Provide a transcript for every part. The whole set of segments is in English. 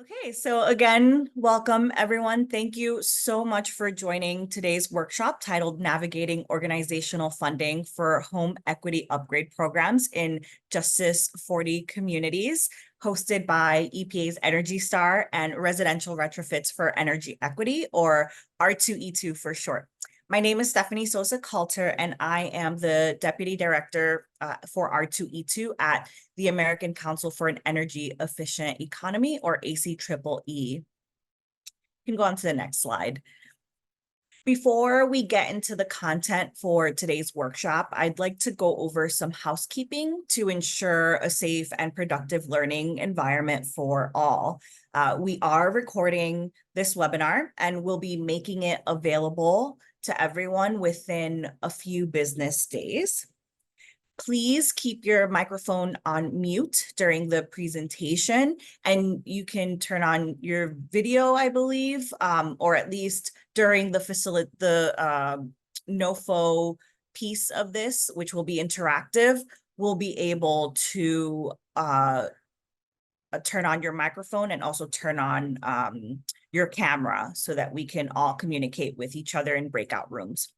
Okay, so again, welcome everyone. Thank you so much for joining today's workshop titled Navigating Organizational Funding for Home Equity Upgrade Programs in Justice 40 Communities, hosted by EPA's Energy Star and Residential Retrofits for Energy Equity, or R2E2 for short. My name is Stephanie Sosa Coulter, and I am the Deputy Director for R2E2 at the American Council for an Energy Efficient Economy, or ACEEE. You can go on to the next slide. Before we get into the content for today's workshop, I'd like to go over some housekeeping to ensure a safe and productive learning environment for all. We are recording this webinar and we'll be making it available to everyone within a few business days. Please keep your microphone on mute during the presentation, and you can turn on your video, I believe, or at least during the NOFO piece of this, which will be interactive. We'll be able to turn on your microphone and also turn on your camera so that we can all communicate with each other in breakout rooms.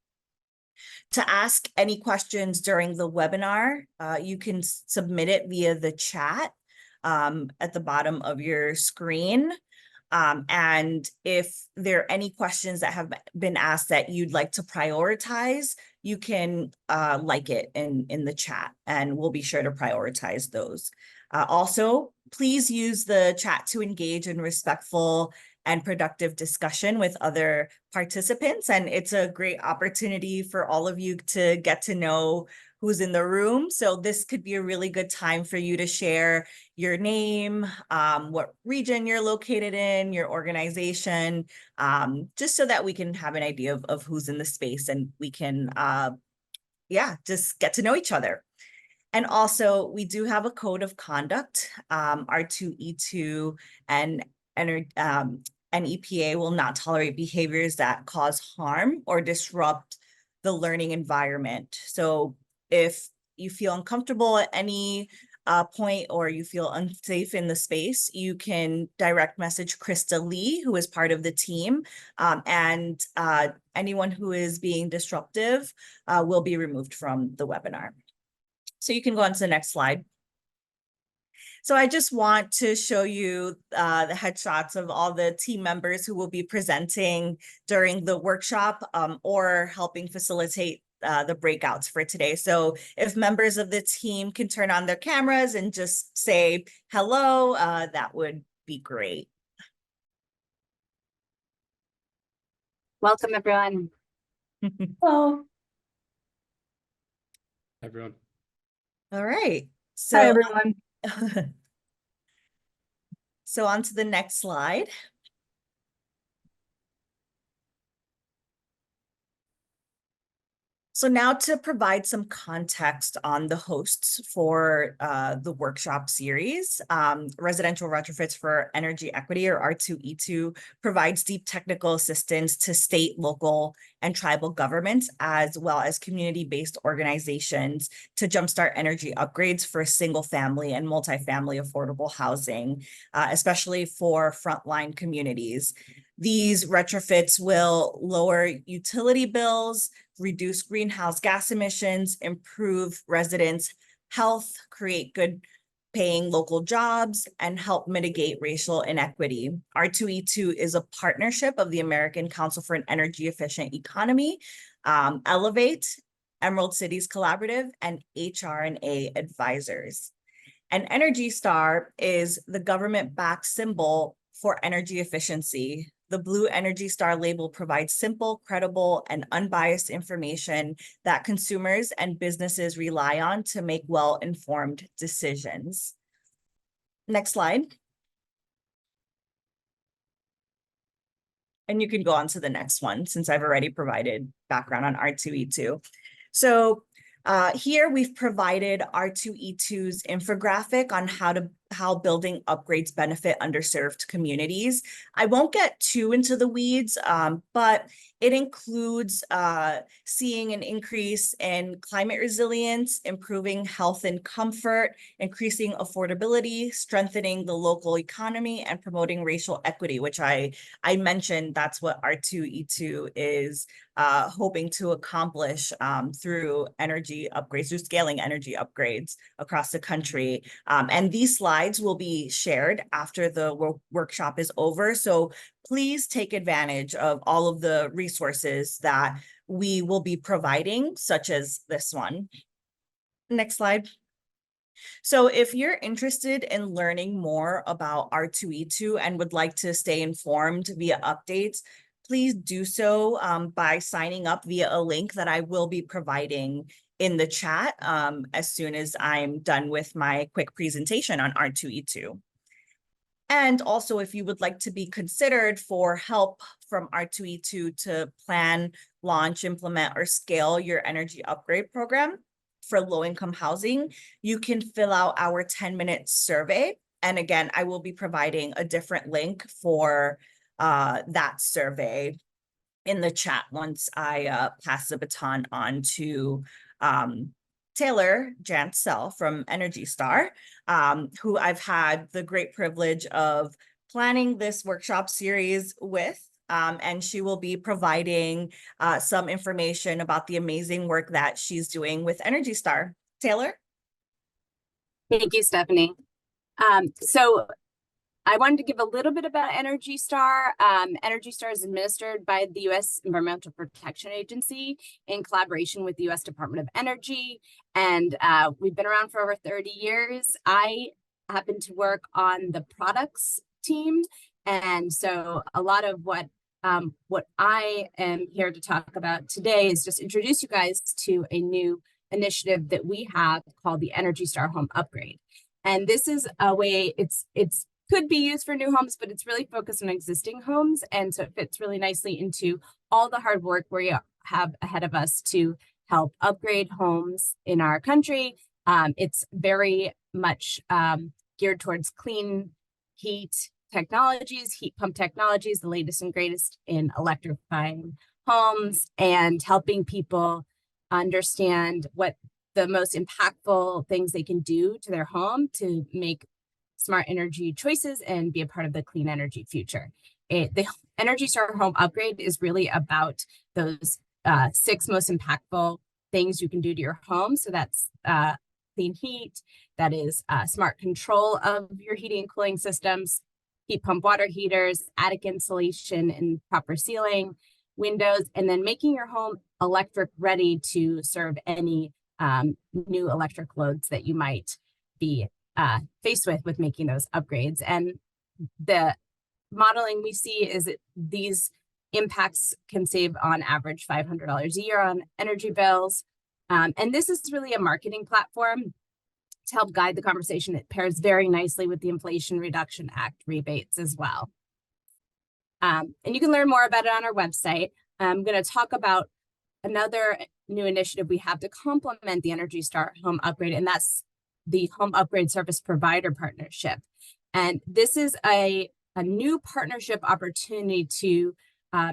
To ask any questions during the webinar, you can submit it via the chat at the bottom of your screen. And if there are any questions that have been asked that you'd like to prioritize, you can like it in the chat, and we'll be sure to prioritize those. Also, please use the chat to engage in respectful and productive discussion with other participants. And it's a great opportunity for all of you to get to know who's in the room. So this could be a really good time for you to share your name, what region you're located in, your organization, just so that we can have an idea of who's in the space and we can, just get to know each other. And also, we do have a code of conduct. R2E2 and EPA will not tolerate behaviors that cause harm or disrupt the learning environment. So if you feel uncomfortable at any point or you feel unsafe in the space, you can direct message Krista Lee, who is part of the team, and anyone who is being disruptive will be removed from the webinar. So you can go on to the next slide. So I just want to show you the headshots of all the team members who will be presenting during the workshop or helping facilitate the breakouts for today. So if members of the team can turn on their cameras and just say hello, that would be great. Welcome, everyone. Hello. Everyone. All right. So, hi, everyone. So on to the next slide. So now to provide some context on the hosts for the workshop series, Residential Retrofits for Energy Equity, or R2E2, provides deep technical assistance to state, local, and tribal governments, as well as community-based organizations to jumpstart energy upgrades for single-family and multifamily affordable housing, especially for frontline communities. These retrofits will lower utility bills, reduce greenhouse gas emissions, improve residents' health, create good paying local jobs, and help mitigate racial inequity. R2E2 is a partnership of the American Council for an Energy Efficient Economy, Elevate, Emerald Cities Collaborative, and HR&A Advisors. And Energy Star is the government-backed symbol for energy efficiency. The blue Energy Star label provides simple, credible, and unbiased information that consumers and businesses rely on to make well-informed decisions. Next slide. And you can go on to the next one since I've already provided background on R2E2. So here we've provided R2E2's infographic on how building upgrades benefit underserved communities. I won't get too into the weeds, but It includes seeing an increase in climate resilience, improving health and comfort, increasing affordability, strengthening the local economy, and promoting racial equity, which I mentioned that's what R2E2 is hoping to accomplish through energy upgrades, through scaling energy upgrades across the country. And these slides will be shared after the workshop is over. So please take advantage of all of the resources that we will be providing, such as this one. Next slide. So if you're interested in learning more about R2E2 and would like to stay informed via updates, please do so by signing up via a link that I will be providing in the chat as soon as I'm done with my quick presentation on R2E2. And also, if you would like to be considered for help from R2E2 to plan, launch, implement, or scale your energy upgrade program for low-income housing, you can fill out our 10-minute survey. And again, I will be providing a different link for that survey in the chat once I pass the baton on to Taylor Jansell from Energy Star, who I've had the great privilege of planning this workshop series with. And she will be providing some information about the amazing work that she's doing with Energy Star. Taylor? Thank you, Stephanie. So I wanted to give a little bit about Energy Star. Energy Star is administered by the U.S. Environmental Protection Agency in collaboration with the U.S. Department of Energy. And we've been around for over 30 years. I happen to work on the products team. And so a lot of what I am here to talk about today is just introduce you guys to a new initiative that we have called the Energy Star Home Upgrade. And this is a way it's could be used for new homes, but it's really focused on existing homes. And so it fits really nicely into all the hard work we have ahead of us to help upgrade homes in our country. It's very much geared towards clean heat technologies, heat pump technologies, the latest and greatest in electrifying homes, and helping people understand what the most impactful things they can do to their home to make smart energy choices and be a part of the clean energy future. The Energy Star Home Upgrade is really about those 6 most impactful things you can do to your home. So that's clean heat, that is smart control of your heating and cooling systems, heat pump water heaters, attic insulation and proper sealing, windows, and then making your home electric ready to serve any new electric loads that you might be faced with making those upgrades. And the modeling we see is that these impacts can save on average $500 a year on energy bills. And this is really a marketing platform to help guide the conversation. It pairs very nicely with the Inflation Reduction Act rebates as well. And you can learn more about it on our website. I'm going to talk about another new initiative we have to complement the Energy Star Home Upgrade, and that's the Home Upgrade Service Provider Partnership. And this is a new partnership opportunity to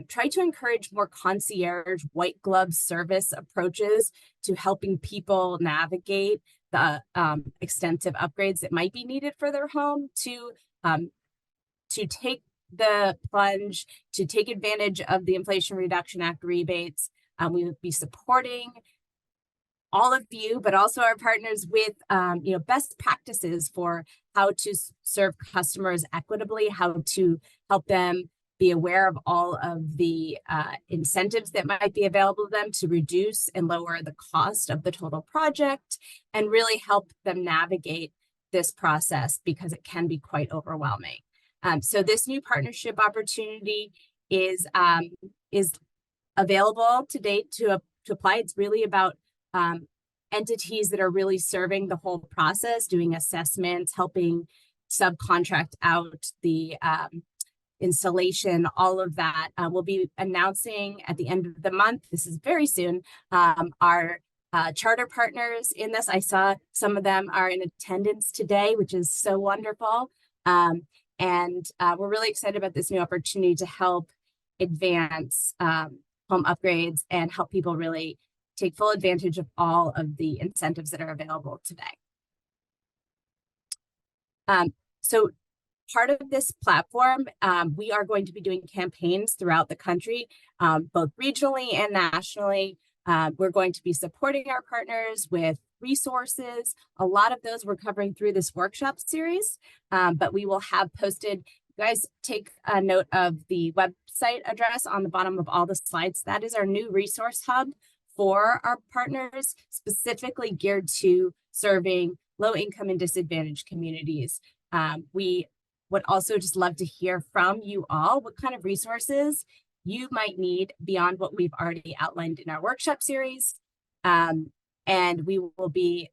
try to encourage more concierge white glove service approaches to helping people navigate the extensive upgrades that might be needed for their home, to take the plunge, to take advantage of the Inflation Reduction Act rebates. We would be supporting all of you, but also our partners with best practices for how to serve customers equitably, how to help them be aware of all of the incentives that might be available to them to reduce and lower the cost of the total project, and really help them navigate this process because it can be quite overwhelming. So this new partnership opportunity is available to date to apply. It's really about entities that are really serving the whole process, doing assessments, helping subcontract out the installation, all of that. We'll be announcing at the end of the month, this is very soon, our charter partners in this. I saw some of them are in attendance today, which is so wonderful. And we're really excited about this new opportunity to help advance home upgrades and help people really take full advantage of all of the incentives that are available today. So part of this platform, we are going to be doing campaigns throughout the country, both regionally and nationally. We're going to be supporting our partners with resources. A lot of those we're covering through this workshop series, but we will have posted. You guys take a note of the website address on the bottom of all the slides. That is our new resource hub for our partners, specifically geared to serving low-income and disadvantaged communities. We would also just love to hear from you all what kind of resources you might need beyond what we've already outlined in our workshop series. And we will be,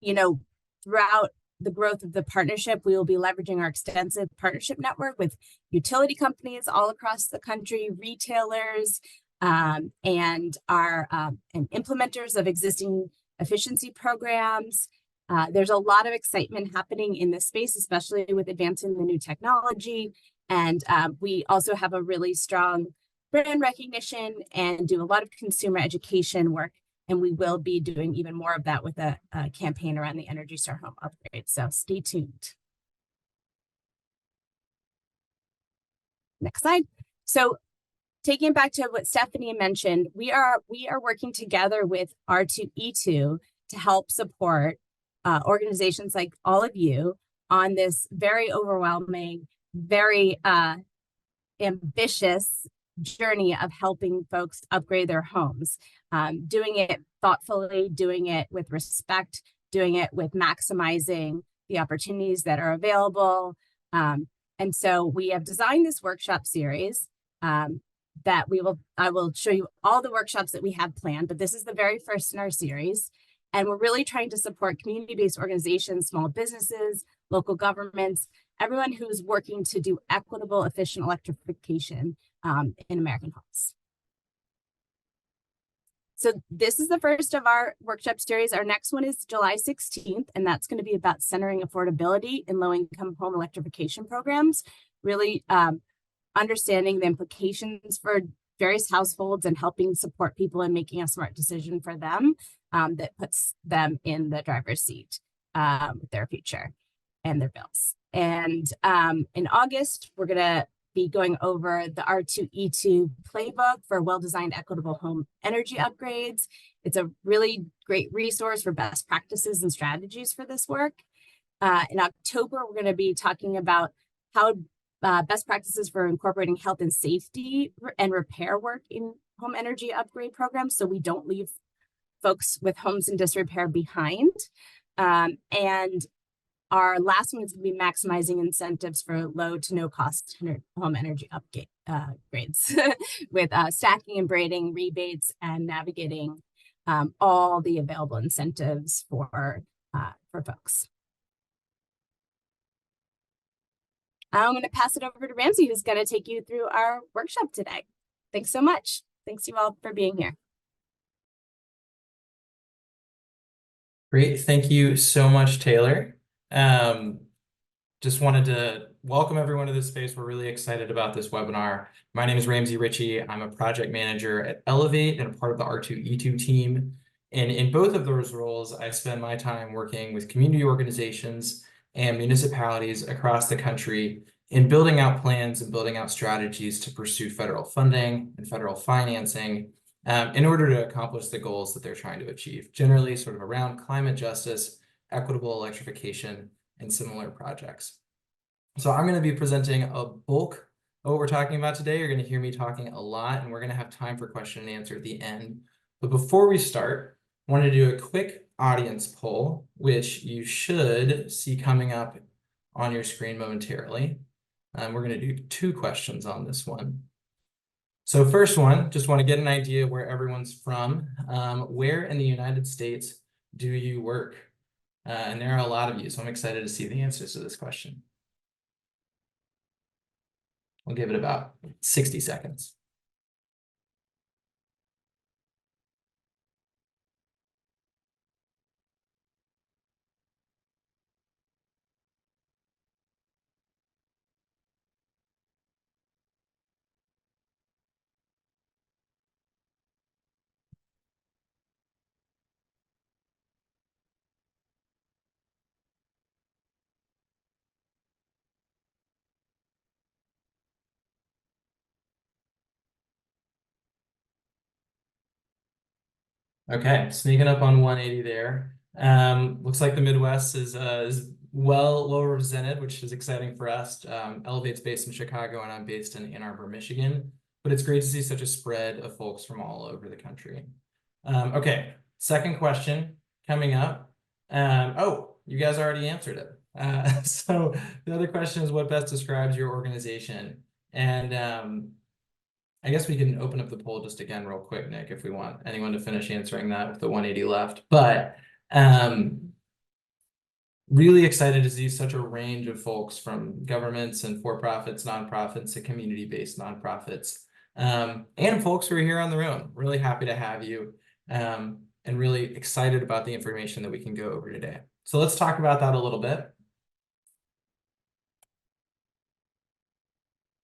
throughout the growth of the partnership, we will be leveraging our extensive partnership network with utility companies all across the country, retailers, and our and implementers of existing efficiency programs. There's a lot of excitement happening in this space, especially with advancing the new technology. And we also have a really strong brand recognition and do a lot of consumer education work. And we will be doing even more of that with a campaign around the Energy Star home upgrade. So stay tuned. Next slide. So taking it back to what Stephanie mentioned, we are working together with R2E2 to help support organizations like all of you on this very overwhelming, very ambitious journey of helping folks upgrade their homes, doing it thoughtfully, doing it with respect, doing it with maximizing the opportunities that are available. And so we have designed this workshop series that I will show you all the workshops that we have planned, but this is the very first in our series. And we're really trying to support community-based organizations, small businesses, local governments, everyone who's working to do equitable, efficient electrification in American homes. So this is the first of our workshop series. Our next one is July 16th, and that's going to be about centering affordability in low-income home electrification programs, really understanding the implications for various households and helping support people in making a smart decision for them that puts them in the driver's seat with their future and their bills. And in August, we're going to be going over the R2E2 playbook for well-designed equitable home energy upgrades. It's a really great resource for best practices and strategies for this work. In October, we're going to be talking about how best practices for incorporating health and safety and repair work in home energy upgrade programs, so we don't leave folks with homes in disrepair behind. And our last one is going to be maximizing incentives for low to no cost home energy upgrades with stacking and braiding rebates and navigating all the available incentives for folks. I'm going to pass it over to Ramsey, who's going to take you through our workshop today. Thanks so much. Thanks you all for being here. Great. Thank you so much, Taylor. Just wanted to welcome everyone to this space. We're really excited about this webinar. My name is Ramsey Ritchie. I'm a project manager at Elevate and a part of the R2E2 team. And in both of those roles, I spend my time working with community organizations and municipalities across the country in building out plans and building out strategies to pursue federal funding and federal financing in order to accomplish the goals that they're trying to achieve, generally sort of around climate justice, equitable electrification, and similar projects. So I'm going to be presenting a bulk of what we're talking about today. You're going to hear me talking a lot, and we're going to have time for question and answer at the end. But before we start, I want to do a quick audience poll, which you should see coming up on your screen momentarily. We're going to do 2 questions on this one. So first one, just want to get an idea where everyone's from. Where in the United States do you work? And there are a lot of you, so I'm excited to see the answers to this question. We'll give it about 60 seconds. Okay, sneaking up on 180 there. Looks like the Midwest is well represented, which is exciting for us. Elevate's based in Chicago, and I'm based in Ann Arbor, Michigan. But it's great to see such a spread of folks from all over the country. Okay, second question coming up. Oh, you guys already answered it. So the other question is, what best describes your organization? And I guess we can open up the poll just again real quick, Nick, if we want anyone to finish answering that with the 180 left. But really excited to see such a range of folks from governments and for-profits, nonprofits, to community-based nonprofits, and folks who are here on the room. Really happy to have you, and really excited about the information that we can go over today. So let's talk about that a little bit.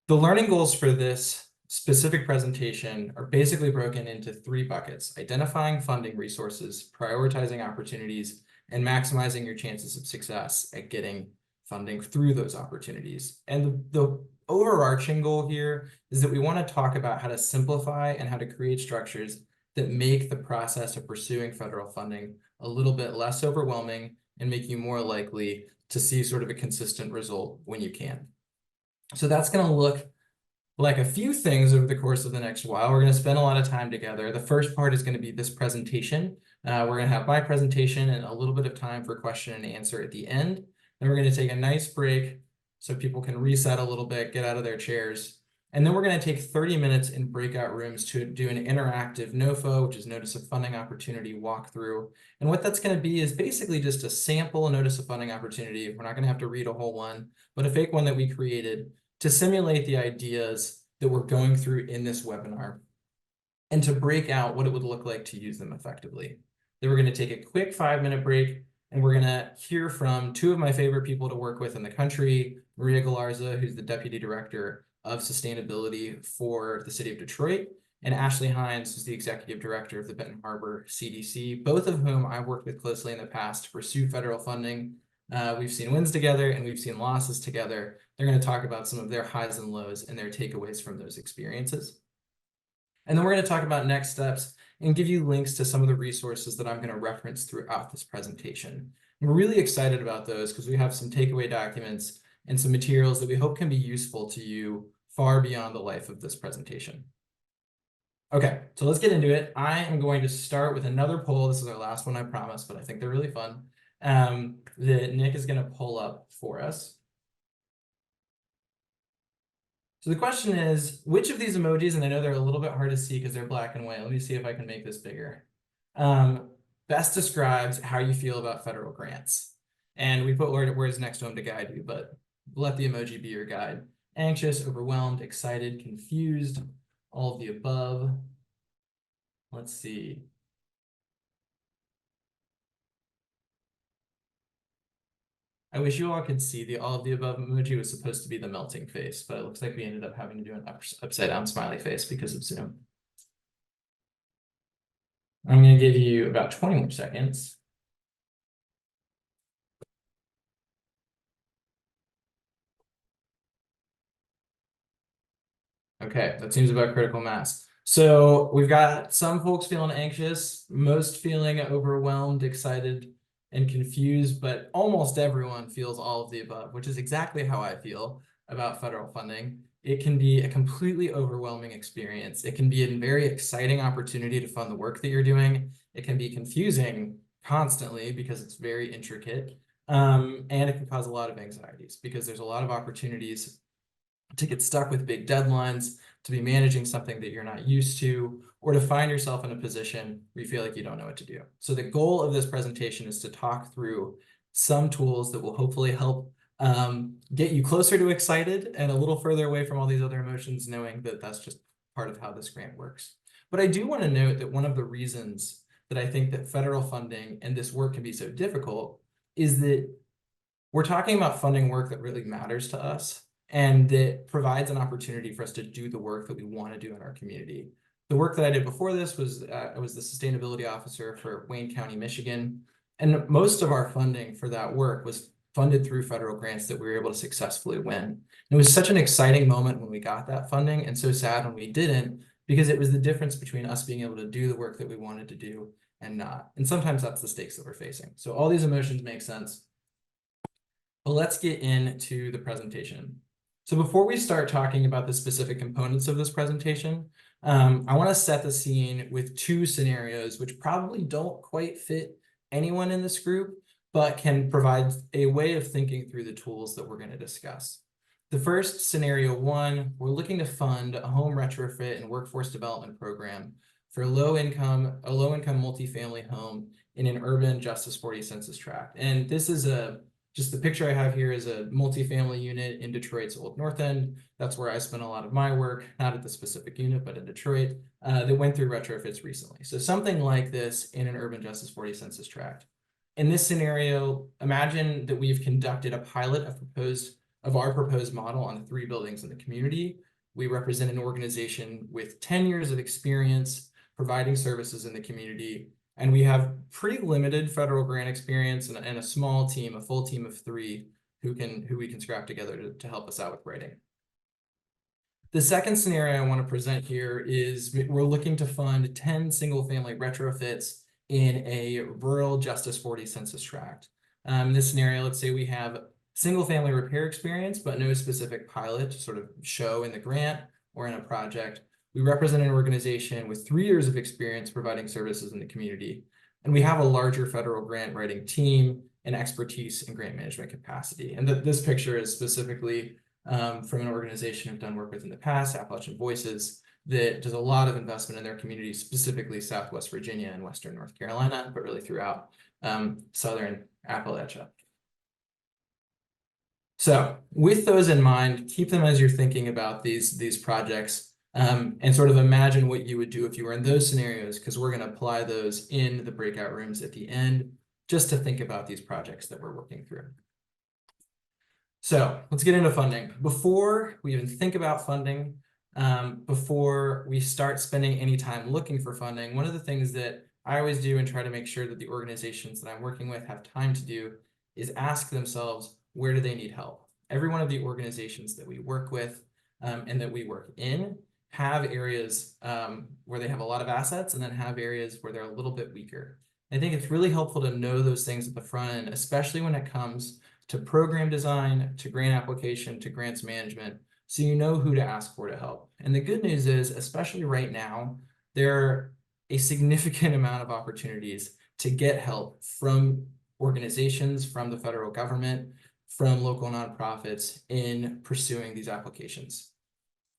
The learning goals for this specific presentation are basically broken into 3 buckets: identifying funding resources, prioritizing opportunities, and maximizing your chances of success at getting funding through those opportunities. And the overarching goal here is that we want to talk about how to simplify and how to create structures that make the process of pursuing federal funding a little bit less overwhelming and make you more likely to see sort of a consistent result when you can. So that's going to look like a few things over the course of the next while. We're going to spend a lot of time together. The first part is going to be this presentation. We're going to have my presentation and a little bit of time for question and answer at the end. Then we're going to take a nice break so people can reset a little bit, get out of their chairs. And then we're going to take 30 minutes in breakout rooms to do an interactive NOFO, which is Notice of Funding Opportunity walkthrough. And what that's going to be is basically just a sample Notice of Funding Opportunity. We're not going to have to read a whole one, but a fake one that we created to simulate the ideas that we're going through in this webinar and to break out what it would look like to use them effectively. Then we're going to take a quick 5-minute break, and we're going to hear from 2 of my favorite people to work with in the country: Maria Galarza, who's the Deputy Director of Sustainability for the City of Detroit, and Ashley Hines, who's the Executive Director of the Benton Harbor CDC, both of whom I've worked with closely in the past to pursue federal funding. We've seen wins together and we've seen losses together. They're going to talk about some of their highs and lows and their takeaways from those experiences. And then we're going to talk about next steps and give you links to some of the resources that I'm going to reference throughout this presentation. And we're really excited about those because we have some takeaway documents and some materials that we hope can be useful to you far beyond the life of this presentation. Okay, so let's get into it. I am going to start with another poll. This is our last one, I promise, but I think they're really fun, that Nick is going to pull up for us. So the question is, which of these emojis, and I know they're a little bit hard to see because they're black and white. Let me see if I can make this bigger. Best describes how you feel about federal grants. And we put words next to them to guide you, but let the emoji be your guide. Anxious, overwhelmed, excited, confused, all of the above. Let's see. I wish you all could see the all of the above emoji was supposed to be the melting face, but it looks like we ended up having to do an upside down smiley face because of Zoom. I'm going to give you about 20 more seconds. Okay, that seems about critical mass. So we've got some folks feeling anxious, most feeling overwhelmed, excited, and confused, but almost everyone feels all of the above, which is exactly how I feel about federal funding. It can be a completely overwhelming experience. It can be a very exciting opportunity to fund the work that you're doing. It can be confusing constantly because it's very intricate. And it can cause a lot of anxieties because there's a lot of opportunities to get stuck with big deadlines, to be managing something that you're not used to, or to find yourself in a position where you feel like you don't know what to do. So the goal of this presentation is to talk through some tools that will hopefully help get you closer to excited and a little further away from all these other emotions, knowing that that's just part of how this grant works. But I do want to note that one of the reasons that I think that federal funding and this work can be so difficult is that we're talking about funding work that really matters to us and that provides an opportunity for us to do the work that we want to do in our community. The work that I did before this was, I was the sustainability officer for Wayne County, Michigan. And most of our funding for that work was funded through federal grants that we were able to successfully win. And it was such an exciting moment when we got that funding and so sad when we didn't, because it was the difference between us being able to do the work that we wanted to do and not. And sometimes that's the stakes that we're facing. So all these emotions make sense. But let's get into the presentation. So before we start talking about the specific components of this presentation, I want to set the scene with two scenarios which probably don't quite fit anyone in this group, but can provide a way of thinking through the tools that we're going to discuss. The first, scenario one, we're looking to fund a home retrofit and workforce development program for a low-income multifamily home in an urban Justice 40 census tract. And this is just the picture I have here is a multifamily unit in Detroit's Old North End. That's where I spent a lot of my work, not at the specific unit, but in Detroit, that went through retrofits recently. So something like this in an urban Justice 40 census tract. In this scenario, imagine that we've conducted a pilot of our proposed model on 3 buildings in the community. We represent an organization with 10 years of experience providing services in the community, and we have pretty limited federal grant experience and a small team, a full team of 3 who we can scrap together to help us out with writing. The second scenario I want to present here is we're looking to fund 10 single-family retrofits in a rural Justice 40 census tract. In this scenario, let's say we have single-family repair experience, but no specific pilot to sort of show in the grant or in a project. We represent an organization with 3 years of experience providing services in the community, and we have a larger federal grant writing team and expertise in grant management capacity. And this picture is specifically from an organization I've done work with in the past, Appalachian Voices, that does a lot of investment in their community, specifically Southwest Virginia and Western North Carolina, but really throughout Southern Appalachia. So with those in mind, keep them as you're thinking about these projects and sort of imagine what you would do if you were in those scenarios, because we're going to apply those in the breakout rooms at the end, just to think about these projects that we're working through. So let's get into funding. Before we even think about funding, before we start spending any time looking for funding, one of the things that I always do and try to make sure that the organizations that I'm working with have time to do is ask themselves, where do they need help? Every one of the organizations that we work with and that we work in have areas where they have a lot of assets and then have areas where they're a little bit weaker. I think it's really helpful to know those things at the front end, especially when it comes to program design, to grant application, to grants management, so you know who to ask for to help. And the good news is, especially right now, there are a significant amount of opportunities to get help from organizations, from the federal government, from local nonprofits in pursuing these applications.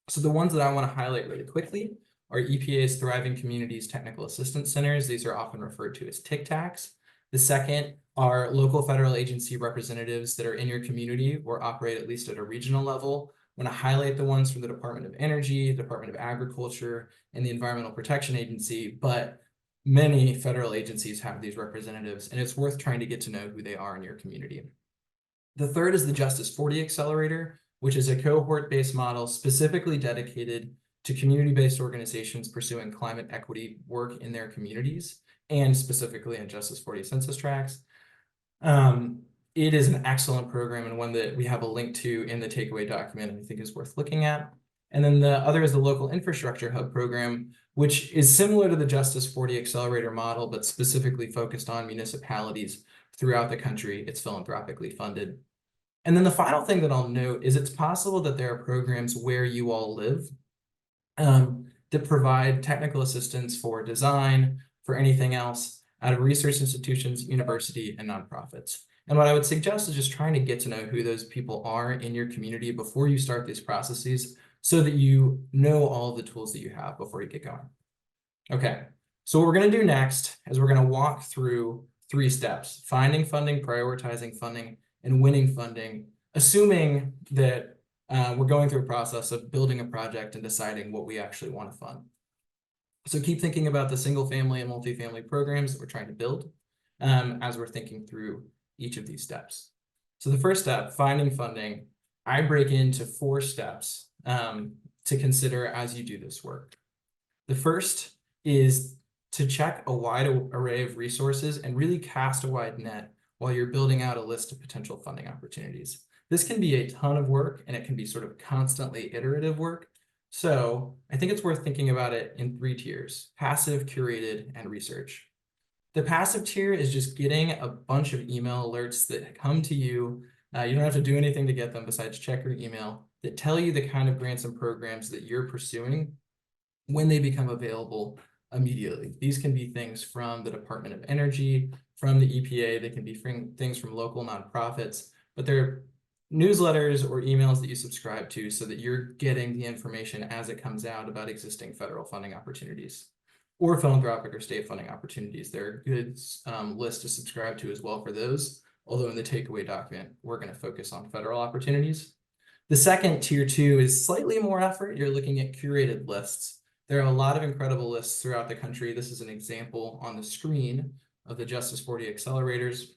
So the ones that I want to highlight really quickly are EPA's Thriving Communities Technical Assistance Centers. These are often referred to as TICTACs. The second are local federal agency representatives that are in your community or operate at least at a regional level. I want to highlight the ones from the Department of Energy, Department of Agriculture, and the Environmental Protection Agency, but many federal agencies have these representatives, and it's worth trying to get to know who they are in your community. The third is the Justice 40 Accelerator, which is a cohort-based model specifically dedicated to community-based organizations pursuing climate equity work in their communities, and specifically in Justice 40 census tracts. It is an excellent program and one that we have a link to in the takeaway document and I think is worth looking at. And then the other is the Local Infrastructure Hub program, which is similar to the Justice 40 Accelerator model, but specifically focused on municipalities throughout the country. It's philanthropically funded. And then the final thing that I'll note is it's possible that there are programs where you all live that provide technical assistance for design, for anything else, out of research institutions, university, and nonprofits. And what I would suggest is just trying to get to know who those people are in your community before you start these processes so that you know all of the tools that you have before you get going. Okay, so what we're going to do next is we're going to walk through 3 steps: finding funding, prioritizing funding, and winning funding, assuming that we're going through a process of building a project and deciding what we actually want to fund. So keep thinking about the single family and multifamily programs that we're trying to build as we're thinking through each of these steps. So the first step, finding funding, I break into 4 steps to consider as you do this work. The first is to check a wide array of resources and really cast a wide net while you're building out a list of potential funding opportunities. This can be a ton of work and it can be sort of constantly iterative work. So I think it's worth thinking about it in 3 tiers: passive, curated, and research. The passive tier is just getting a bunch of email alerts that come to you. You don't have to do anything to get them besides check your email, that tell you the kind of grants and programs that you're pursuing when they become available immediately. These can be things from the Department of Energy, from the EPA, they can be things from local nonprofits, but they're newsletters or emails that you subscribe to so that you're getting the information as it comes out about existing federal funding opportunities or philanthropic or state funding opportunities. There are good lists to subscribe to as well for those, although in the takeaway document, we're going to focus on federal opportunities. The second, tier 2, is slightly more effort. You're looking at curated lists. There are a lot of incredible lists throughout the country. This is an example on the screen of the Justice 40 accelerators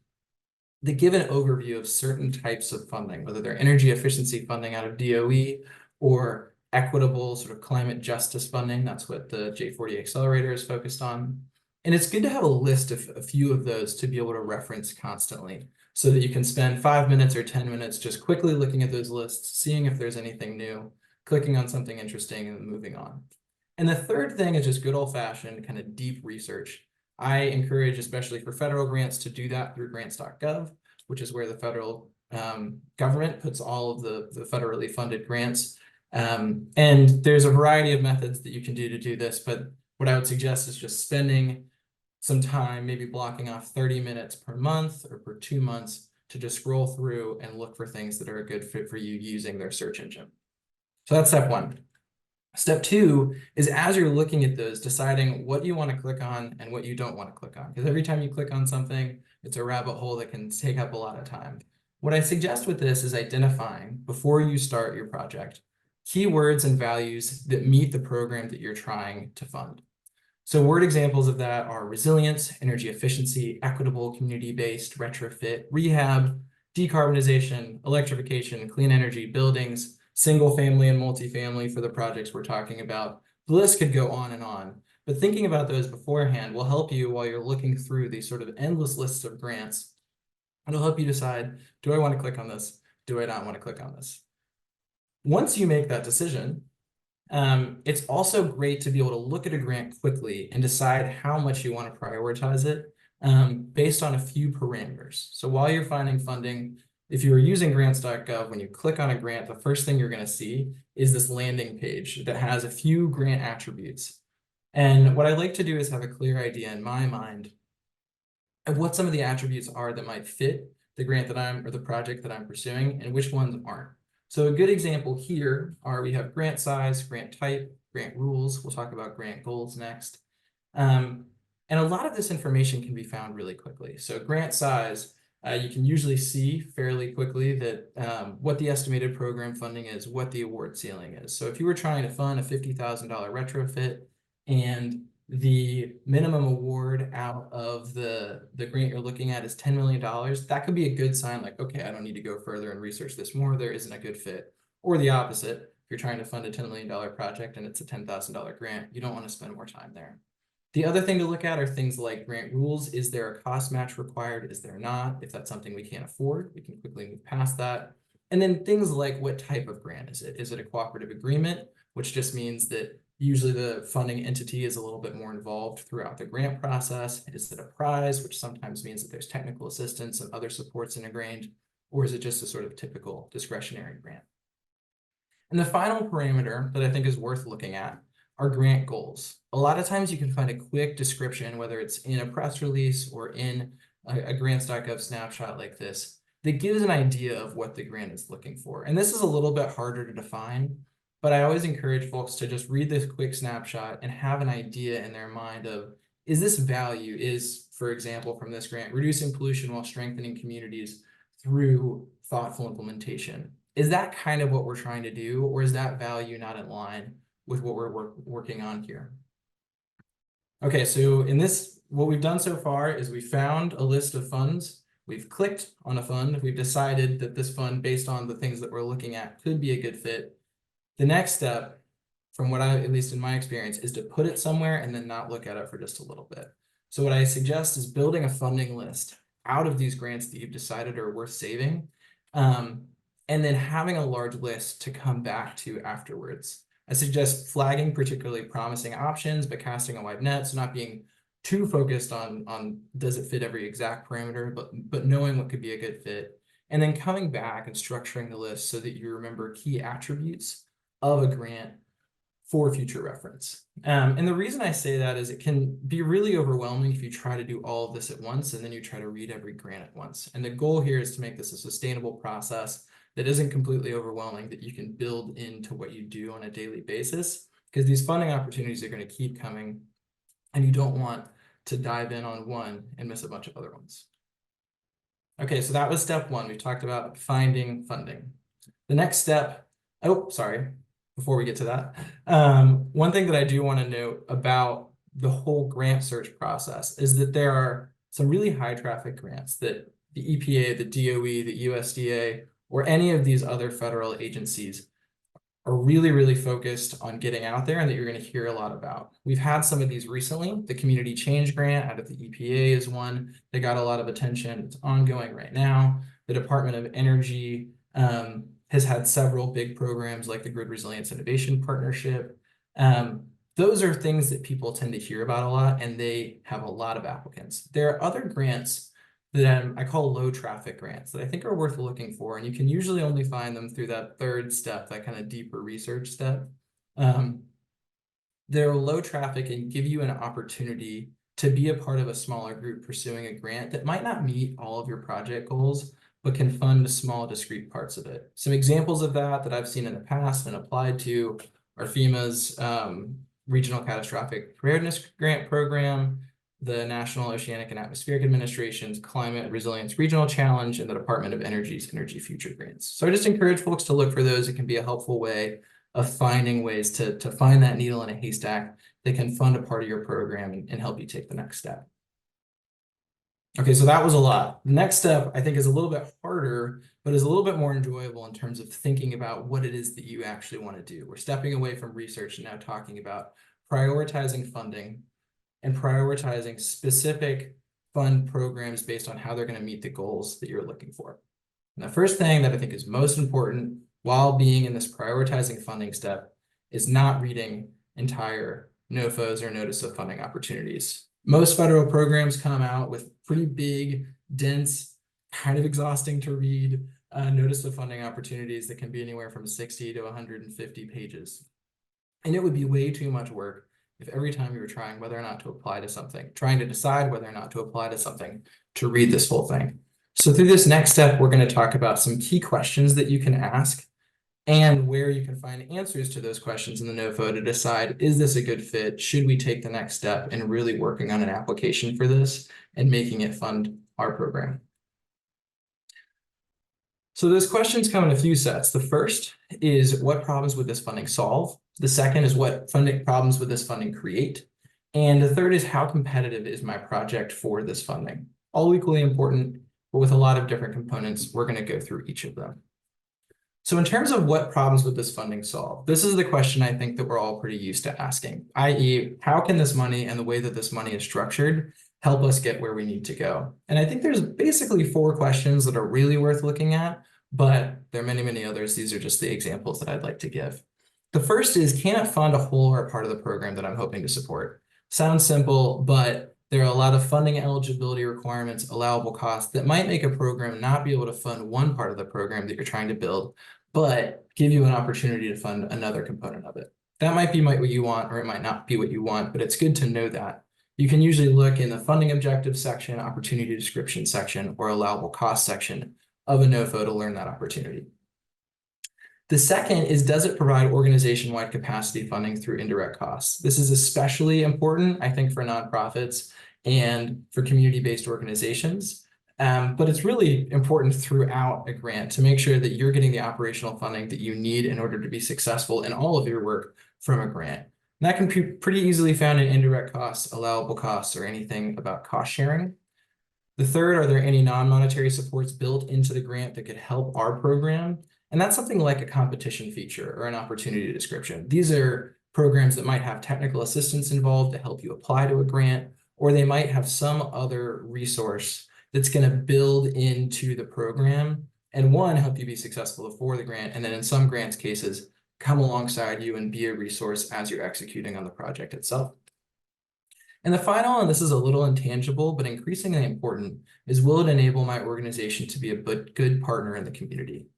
that give an overview of certain types of funding, whether they're energy efficiency funding out of DOE or equitable sort of climate justice funding. That's what the J40 accelerator is focused on. And it's good to have a list of a few of those to be able to reference constantly so that you can spend 5 minutes or 10 minutes just quickly looking at those lists, seeing if there's anything new, clicking on something interesting, and then moving on. And the third thing is just good old-fashioned kind of deep research. I encourage, especially for federal grants, to do that through grants.gov, which is where the federal government puts all of the federally funded grants. And there's a variety of methods that you can do to do this, but what I would suggest is just spending some time, maybe blocking off 30 minutes per month or per 2 months to just scroll through and look for things that are a good fit for you using their search engine. So that's step 1. Step 2 is, as you're looking at those, deciding what you want to click on and what you don't want to click on. Because every time you click on something, it's a rabbit hole that can take up a lot of time. What I suggest with this is identifying, before you start your project, keywords and values that meet the program that you're trying to fund. So word examples of that are resilience, energy efficiency, equitable, community-based, retrofit, rehab, decarbonization, electrification, clean energy, buildings, single family and multifamily for the projects we're talking about. The list could go on, but thinking about those beforehand will help you while you're looking through these sort of endless lists of grants. It'll help you decide, do I want to click on this? Do I not want to click on this? Once you make that decision, it's also great to be able to look at a grant quickly and decide how much you want to prioritize it based on a few parameters. So while you're finding funding, if you are using grants.gov, when you click on a grant, the first thing you're going to see is this landing page that has a few grant attributes. And what I like to do is have a clear idea in my mind of what some of the attributes are that might fit the grant that or the project that I'm pursuing and which ones aren't. So a good example here are, we have grant size, grant type, grant rules. We'll talk about grant goals next. And a lot of this information can be found really quickly. So grant size, you can usually see fairly quickly that what the estimated program funding is, what the award ceiling is. So if you were trying to fund a $50,000 retrofit and the minimum award out of the grant you're looking at is $10 million, that could be a good sign, like, okay, I don't need to go further and research this more, there isn't a good fit. Or the opposite, if you're trying to fund a $10 million project and it's a $10,000 grant, you don't want to spend more time there. The other thing to look at are things like grant rules. Is there a cost match required? Is there not? If that's something we can't afford, we can quickly move past that. And then things like, what type of grant is it? Is it a cooperative agreement, which just means that usually the funding entity is a little bit more involved throughout the grant process? Is it a prize, which sometimes means that there's technical assistance and other supports ingrained? Or is it just a sort of typical discretionary grant? And the final parameter that I think is worth looking at are grant goals. A lot of times you can find a quick description, whether it's in a press release or in a grants.gov snapshot like this, that gives an idea of what the grant is looking for. And this is a little bit harder to define, but I always encourage folks to just read this quick snapshot and have an idea in their mind of, is this value, is, for example, from this grant, reducing pollution while strengthening communities through thoughtful implementation? Is that kind of what we're trying to do, or is that value not in line with what we're working on here? Okay, so in this, what we've done so far is we found a list of funds. We've clicked on a fund. We've decided that this fund, based on the things that we're looking at, could be a good fit. The next step, from what at least in my experience, is to put it somewhere and then not look at it for just a little bit. So what I suggest is building a funding list out of these grants that you've decided are worth saving, and then having a large list to come back to afterwards. I suggest flagging particularly promising options, but casting a wide net, so not being too focused on does it fit every exact parameter, but knowing what could be a good fit. And then coming back and structuring the list so that you remember key attributes of a grant for future reference. And the reason I say that is it can be really overwhelming if you try to do all of this at once and then you try to read every grant at once. And the goal here is to make this a sustainable process that isn't completely overwhelming, that you can build into what you do on a daily basis, because these funding opportunities are going to keep coming and you don't want to dive in on one and miss a bunch of other ones. Okay, so that was step one. We talked about finding funding. The next step, oh, sorry, before we get to that, one thing that I do want to note about the whole grant search process is that there are some really high traffic grants that the EPA, the DOE, the USDA, or any of these other federal agencies are really, really focused on getting out there and that you're going to hear a lot about. We've had some of these recently. The Community Change Grant out of the EPA is one that got a lot of attention. It's ongoing right now. The Department of Energy has had several big programs like the Grid Resilience Innovation Partnership. Those are things that people tend to hear about a lot, and they have a lot of applicants. There are other grants that I call low traffic grants that I think are worth looking for. And you can usually only find them through that third step, that kind of deeper research step. They're low traffic and give you an opportunity to be a part of a smaller group pursuing a grant that might not meet all of your project goals, but can fund small discrete parts of it. Some examples of that I've seen in the past and applied to are FEMA's Regional Catastrophic Preparedness Grant Program, the National Oceanic and Atmospheric Administration's Climate Resilience Regional Challenge, and the Department of Energy's Energy Future Grants. So I just encourage folks to look for those. It can be a helpful way of finding ways to find that needle in a haystack that can fund a part of your program and help you take the next step. Okay, so that was a lot. The next step, I think, is a little bit harder, but is a little bit more enjoyable in terms of thinking about what it is that you actually want to do. We're stepping away from research and now talking about prioritizing funding and prioritizing specific fund programs based on how they're going to meet the goals that you're looking for. And the first thing that I think is most important while being in this prioritizing funding step is not reading entire NOFOs or notice of funding opportunities. Most federal programs come out with pretty big, dense, kind of exhausting to read notice of funding opportunities that can be anywhere from 60 to 150 pages. And it would be way too much work if every time you were trying whether or not to apply to something, trying to decide whether or not to apply to something, to read this whole thing. So through this next step, we're going to talk about some key questions that you can ask and where you can find answers to those questions in the NOFO to decide, is this a good fit? Should we take the next step in really working on an application for this and making it fund our program? So those questions come in a few sets. The first is, what problems would this funding solve? The second is, what funding problems would this funding create? And the third is, how competitive is my project for this funding? All equally important, but with a lot of different components. We're going to go through each of them. So in terms of what problems would this funding solve, this is the question I think that we're all pretty used to asking, i.e., how can this money and the way that this money is structured help us get where we need to go? And I think there's basically 4 questions that are really worth looking at, but there are many, many others. These are just the examples that I'd like to give. The first is, can it fund a whole or a part of the program that I'm hoping to support? Sounds simple, but there are a lot of funding eligibility requirements, allowable costs that might make a program not be able to fund one part of the program that you're trying to build, but give you an opportunity to fund another component of it. That might be what you want, or it might not be what you want, but it's good to know that. You can usually look in the funding objectives section, opportunity description section, or allowable cost section of a NOFO to learn that opportunity. The second is, does it provide organization-wide capacity funding through indirect costs? This is especially important, I think, for nonprofits and for community-based organizations. But it's really important throughout a grant to make sure that you're getting the operational funding that you need in order to be successful in all of your work from a grant. And that can be pretty easily found in indirect costs, allowable costs, or anything about cost sharing. The third, are there any non-monetary supports built into the grant that could help our program? And that's something like a competition feature or an opportunity description. These are programs that might have technical assistance involved to help you apply to a grant, or they might have some other resource that's going to build into the program and, one, help you be successful for the grant, and then in some grants cases, come alongside you and be a resource as you're executing on the project itself. And the final, and this is a little intangible, but increasingly important, is will it enable my organization to be a good partner in the community?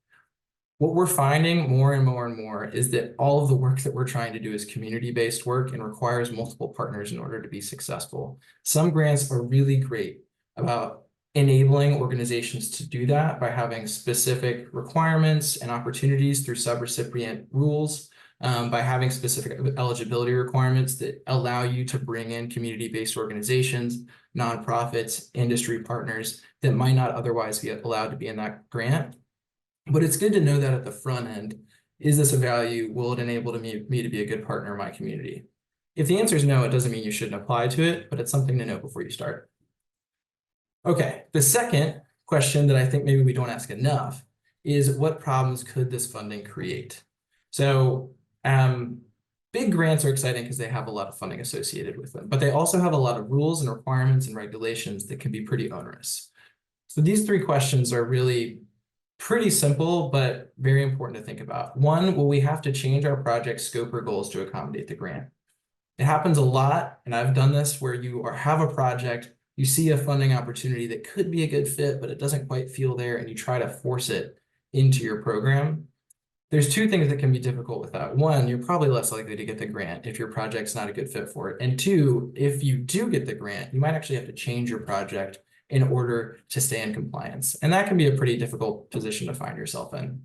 What we're finding more and more and more is that all of the work that we're trying to do is community-based work and requires multiple partners in order to be successful. Some grants are really great about enabling organizations to do that by having specific requirements and opportunities through subrecipient rules, by having specific eligibility requirements that allow you to bring in community-based organizations, nonprofits, industry partners that might not otherwise be allowed to be in that grant. But it's good to know that at the front end, is this a value? Will it enable me to be a good partner in my community? If the answer is no, it doesn't mean you shouldn't apply to it, but it's something to know before you start. Okay, the second question that I think maybe we don't ask enough is what problems could this funding create? So big grants are exciting because they have a lot of funding associated with them, but they also have a lot of rules and requirements and regulations that can be pretty onerous. So these three questions are really pretty simple, but very important to think about. One, will we have to change our project scope or goals to accommodate the grant? It happens a lot, and I've done this where you have a project, you see a funding opportunity that could be a good fit, but it doesn't quite feel there, and you try to force it into your program. There's two things that can be difficult with that. One, you're probably less likely to get the grant if your project's not a good fit for it. And two, if you do get the grant, you might actually have to change your project in order to stay in compliance. And that can be a pretty difficult position to find yourself in.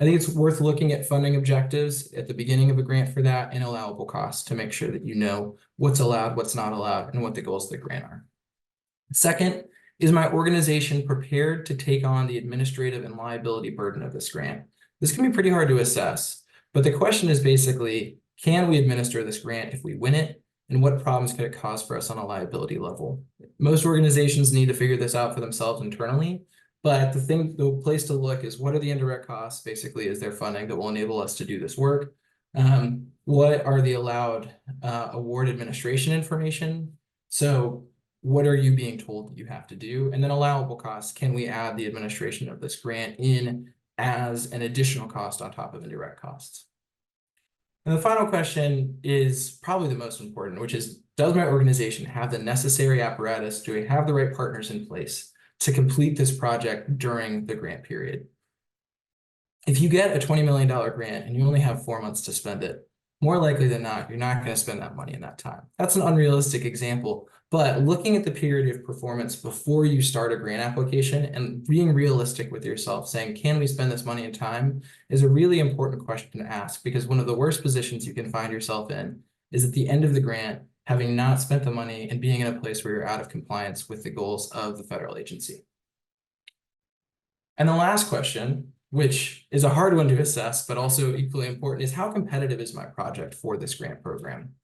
I think it's worth looking at funding objectives at the beginning of a grant for that and allowable costs to make sure that you know what's allowed, what's not allowed, and what the goals of the grant are. Second, is my organization prepared to take on the administrative and liability burden of this grant? This can be pretty hard to assess, but the question is basically, can we administer this grant if we win it? And what problems could it cause for us on a liability level? Most organizations need to figure this out for themselves internally, but the place to look is what are the indirect costs, basically, is there funding that will enable us to do this work? What are the allowed award administration information? So what are you being told that you have to do? And then allowable costs, can we add the administration of this grant in as an additional cost on top of indirect costs? And the final question is probably the most important, which is, does my organization have the necessary apparatus? Do we have the right partners in place to complete this project during the grant period? If you get a $20 million grant and you only have 4 months to spend it, more likely than not, you're not going to spend that money in that time. That's an unrealistic example, but looking at the period of performance before you start a grant application and being realistic with yourself, saying, can we spend this money in time, is a really important question to ask, because one of the worst positions you can find yourself in is at the end of the grant, having not spent the money and being in a place where you're out of compliance with the goals of the federal agency. And the last question, which is a hard one to assess, but also equally important, is how competitive is my project for this grant program?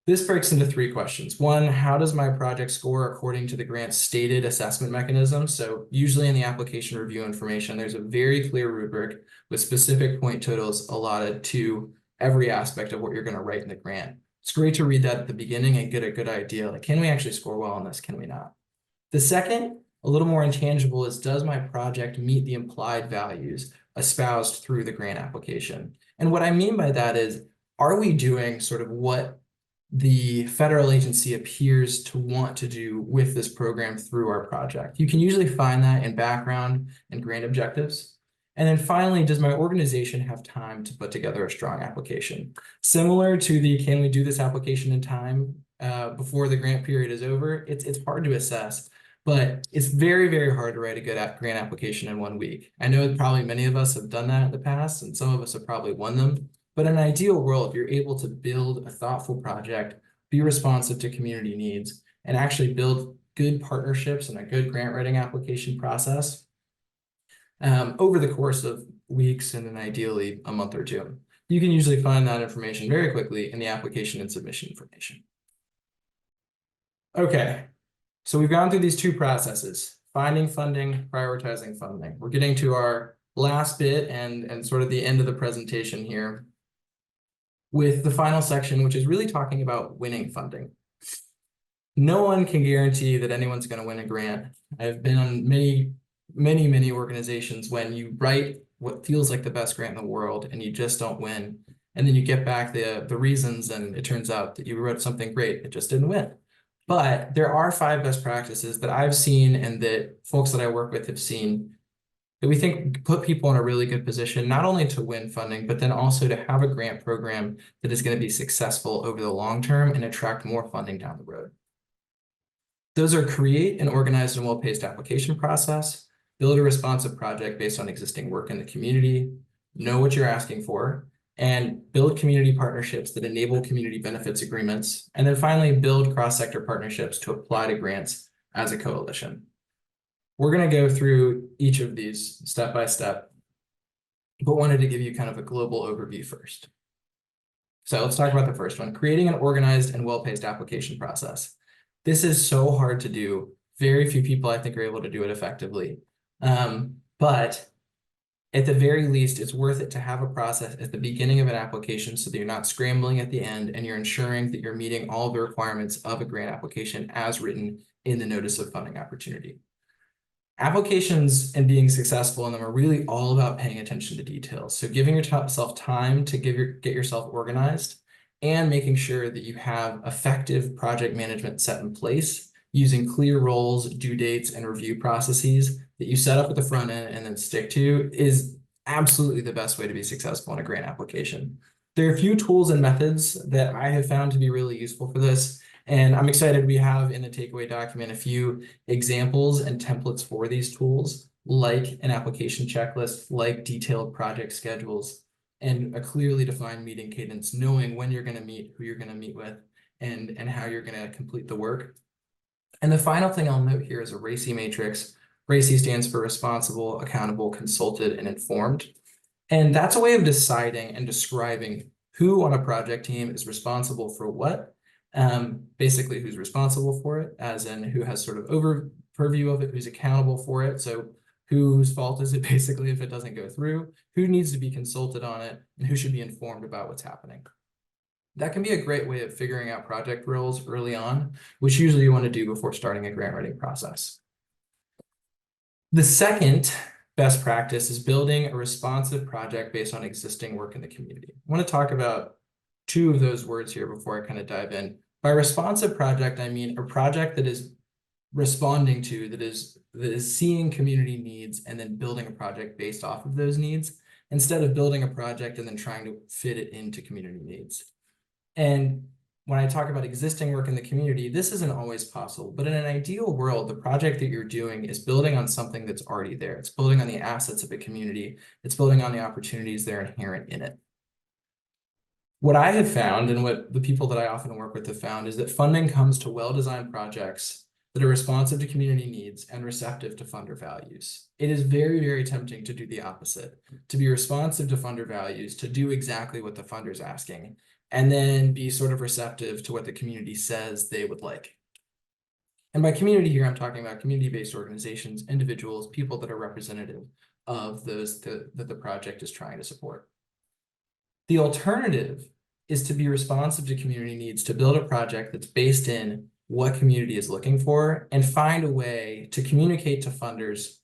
This breaks into three questions. One, how does my project score according to the grant's stated assessment mechanism? So usually in the application review information, there's a very clear rubric with specific point totals allotted to every aspect of what you're going to write in the grant. It's great to read that at the beginning and get a good idea, like, can we actually score well on this? Can we not? The second, a little more intangible, is does my project meet the implied values espoused through the grant application? And what I mean by that is, are we doing sort of what the federal agency appears to want to do with this program through our project? You can usually find that in background and grant objectives. And then finally, does my organization have time to put together a strong application? Similar to the, can we do this application in time before the grant period is over? It's hard to assess, but it's very, very hard to write a good grant application in 1 week. I know probably many of us have done that in the past, and some of us have probably won them. But in an ideal world, if you're able to build a thoughtful project, be responsive to community needs, and actually build good partnerships and a good grant writing application process over the course of weeks and then ideally a month or two, you can usually find that information very quickly in the application and submission information. Okay, so we've gone through these two processes: finding funding, prioritizing funding. We're getting to our last bit and sort of the end of the presentation here, with the final section, which is really talking about winning funding. No one can guarantee that anyone's going to win a grant. I've been on many organizations when you write what feels like the best grant in the world and you just don't win. And then you get back the reasons, and it turns out that you wrote something great, it just didn't win. But there are 5 best practices that I've seen and that folks that I work with have seen that we think put people in a really good position, not only to win funding, but then also to have a grant program that is going to be successful over the long term and attract more funding down the road. Those are create an organized and well-paced application process, build a responsive project based on existing work in the community, know what you're asking for, and build community partnerships that enable community benefits agreements, and then finally build cross-sector partnerships to apply to grants as a coalition. We're going to go through each of these step by step, but wanted to give you kind of a global overview first. So let's talk about the first one, creating an organized and well-paced application process. This is so hard to do. Very few people, I think, are able to do it effectively. But at the very least, it's worth it to have a process at the beginning of an application so that you're not scrambling at the end and you're ensuring that you're meeting all the requirements of a grant application as written in the notice of funding opportunity. Applications and being successful in them are really all about paying attention to details. So giving yourself time to get yourself organized and making sure that you have effective project management set in place using clear roles, due dates, and review processes that you set up at the front end and then stick to is absolutely the best way to be successful in a grant application. There are a few tools and methods that I have found to be really useful for this. And I'm excited we have in the takeaway document a few examples and templates for these tools, like an application checklist, like detailed project schedules, and a clearly defined meeting cadence, knowing when you're going to meet, who you're going to meet with, and how you're going to complete the work. And the final thing I'll note here is a RACI matrix. RACI stands for responsible, accountable, consulted, and informed. And that's a way of deciding and describing who on a project team is responsible for what. Basically who's responsible for it, as in who has sort of purview of it, who's accountable for it. So whose fault is it basically if it doesn't go through, who needs to be consulted on it, and who should be informed about what's happening. That can be a great way of figuring out project roles early on, which usually you want to do before starting a grant writing process. The second best practice is building a responsive project based on existing work in the community. I want to talk about 2 of those words here before I kind of dive in. By responsive project, I mean a project that is responding to, that is seeing community needs and then building a project based off of those needs, instead of building a project and then trying to fit it into community needs. And when I talk about existing work in the community, this isn't always possible, but in an ideal world, the project that you're doing is building on something that's already there. It's building on the assets of a community. It's building on the opportunities that are inherent in it. What I have found, and what the people that I often work with have found, is that funding comes to well-designed projects that are responsive to community needs and receptive to funder values. It is very, very tempting to do the opposite, to be responsive to funder values, to do exactly what the funder's asking, and then be sort of receptive to what the community says they would like. And by community here, I'm talking about community-based organizations, individuals, people that are representative of those that the project is trying to support. The alternative is to be responsive to community needs, to build a project that's based in what community is looking for and find a way to communicate to funders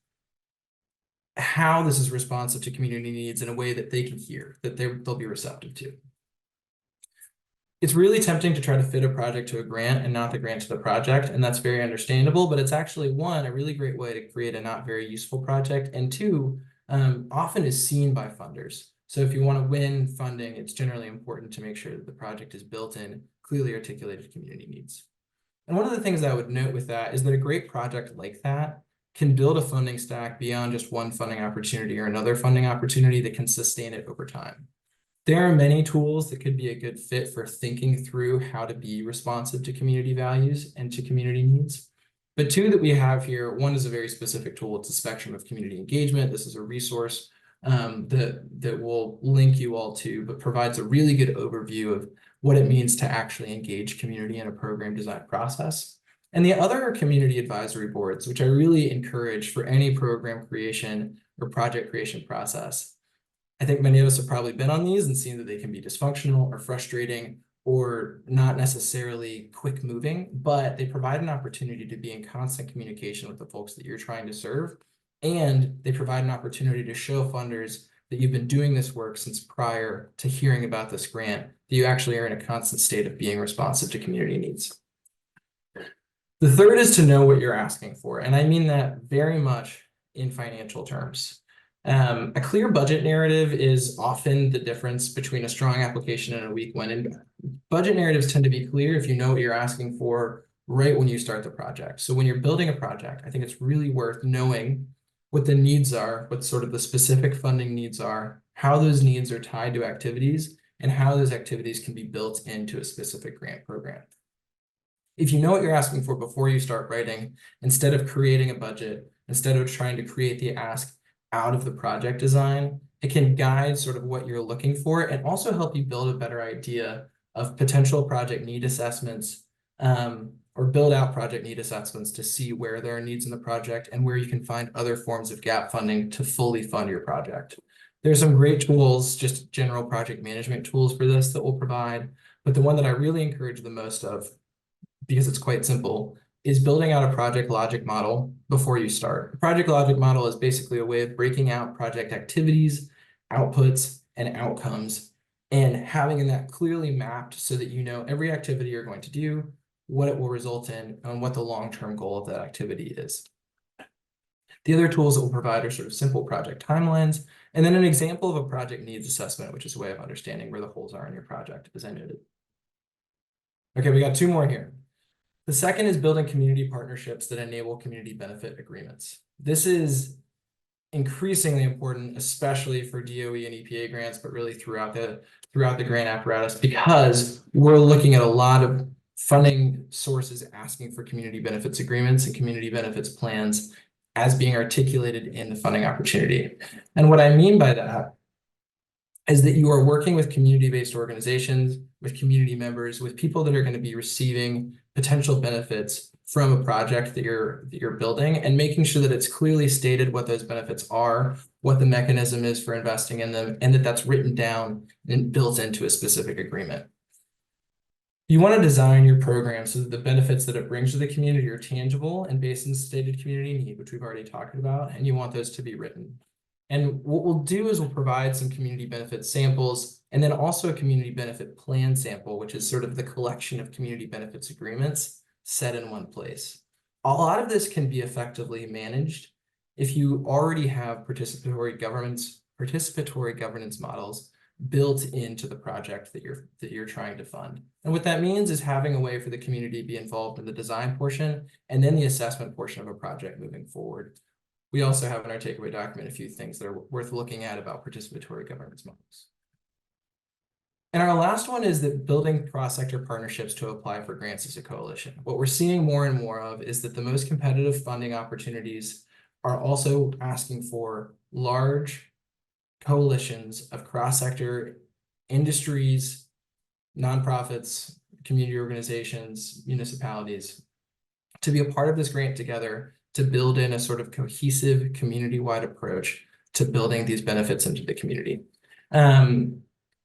how this is responsive to community needs in a way that they can hear, that they'll be receptive to. It's really tempting to try to fit a project to a grant and not the grant to the project, and that's very understandable, but it's actually, 1, a really great way to create a not very useful project, and 2, often is seen by funders. So if you want to win funding, it's generally important to make sure that the project is built in clearly articulated community needs. And one of the things that I would note with that is that a great project like that can build a funding stack beyond just one funding opportunity or another funding opportunity that can sustain it over time. There are many tools that could be a good fit for thinking through how to be responsive to community values and to community needs. But 2 that we have here, one is a very specific tool. It's a spectrum of community engagement. This is a resource that will link you all to, but provides a really good overview of what it means to actually engage community in a program design process. And the other are community advisory boards, which I really encourage for any program creation or project creation process. I think many of us have probably been on these and seen that they can be dysfunctional or frustrating or not necessarily quick moving, but they provide an opportunity to be in constant communication with the folks that you're trying to serve. And they provide an opportunity to show funders that you've been doing this work since prior to hearing about this grant, that you actually are in a constant state of being responsive to community needs. The third is to know what you're asking for, and I mean that very much in financial terms. A clear budget narrative is often the difference between a strong application and a weak one, and budget narratives tend to be clear if you know what you're asking for right when you start the project. So when you're building a project, I think it's really worth knowing what the needs are, what sort of the specific funding needs are, how those needs are tied to activities, and how those activities can be built into a specific grant program. If you know what you're asking for before you start writing, instead of creating a budget, instead of trying to create the ask out of the project design, it can guide sort of what you're looking for and also help you build a better idea of potential project need assessments, or build out project need assessments to see where there are needs in the project and where you can find other forms of gap funding to fully fund your project. There's some great tools, just general project management tools for this that we'll provide, but the one that I really encourage the most of, because it's quite simple, is building out a project logic model before you start. A project logic model is basically a way of breaking out project activities, outputs, and outcomes, and having that clearly mapped so that you know every activity you're going to do, what it will result in, and what the long-term goal of that activity is. The other tools that we'll provide are sort of simple project timelines, and then an example of a project needs assessment, which is a way of understanding where the holes are in your project, as I noted. Okay, we got two more here. The second is building community partnerships that enable community benefit agreements. This is increasingly important, especially for DOE and EPA grants, but really throughout the grant apparatus, because we're looking at a lot of funding sources asking for community benefits agreements and community benefits plans as being articulated in the funding opportunity. And what I mean by that is that you are working with community-based organizations, with community members, with people that are going to be receiving potential benefits from a project that you're building, and making sure that it's clearly stated what those benefits are, what the mechanism is for investing in them, and that that's written down and built into a specific agreement. You want to design your program so that the benefits that it brings to the community are tangible and based on stated community need, which we've already talked about, and you want those to be written. And what we'll do is we'll provide some community benefit samples and then also a community benefit plan sample, which is sort of the collection of community benefits agreements set in one place. A lot of this can be effectively managed if you already have participatory governance models built into the project that you're trying to fund. And what that means is having a way for the community to be involved in the design portion and then the assessment portion of a project moving forward. We also have in our takeaway document a few things that are worth looking at about participatory governance models. And our last one is that building cross-sector partnerships to apply for grants as a coalition. What we're seeing more and more of is that the most competitive funding opportunities are also asking for large coalitions of cross-sector industries, nonprofits, community organizations, municipalities to be a part of this grant together, to build in a sort of cohesive community-wide approach to building these benefits into the community.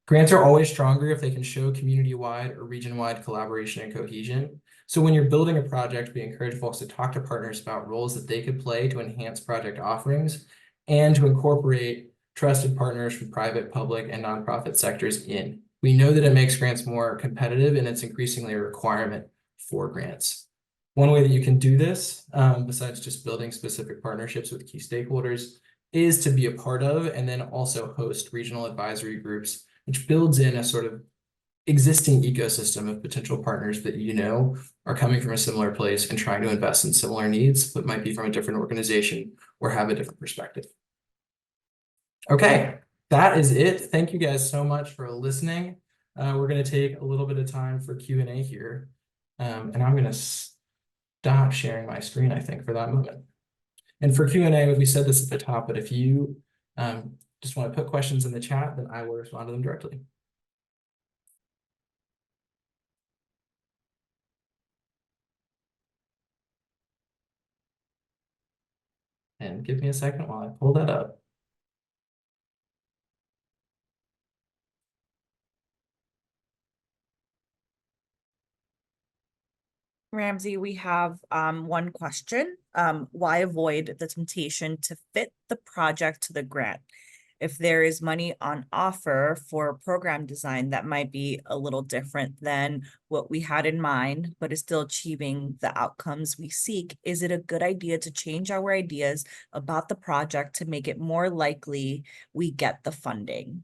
Grants are always stronger if they can show community-wide or region-wide collaboration and cohesion. So when you're building a project, we encourage folks to talk to partners about roles that they could play to enhance project offerings and to incorporate trusted partners from private, public, and nonprofit sectors in. We know that it makes grants more competitive, and it's increasingly a requirement for grants. One way that you can do this, besides just building specific partnerships with key stakeholders, is to be a part of and then also host regional advisory groups, which builds in a sort of existing ecosystem of potential partners that you know are coming from a similar place and trying to invest in similar needs, but might be from a different organization or have a different perspective. Okay, that is it. Thank you guys so much for listening. We're going to take a little bit of time for Q&A here, and I'm going to stop sharing my screen, I think, for that moment. And for Q&A, we said this at the top, but if you just want to put questions in the chat, then I will respond to them directly. And give me a second while I pull that up. Ramsey, we have one question. Why avoid the temptation to fit the project to the grant? if there is money on offer for program design that might be a little different than what we had in mind, but is still achieving the outcomes we seek, is it a good idea to change our ideas about the project to make it more likely we get the funding?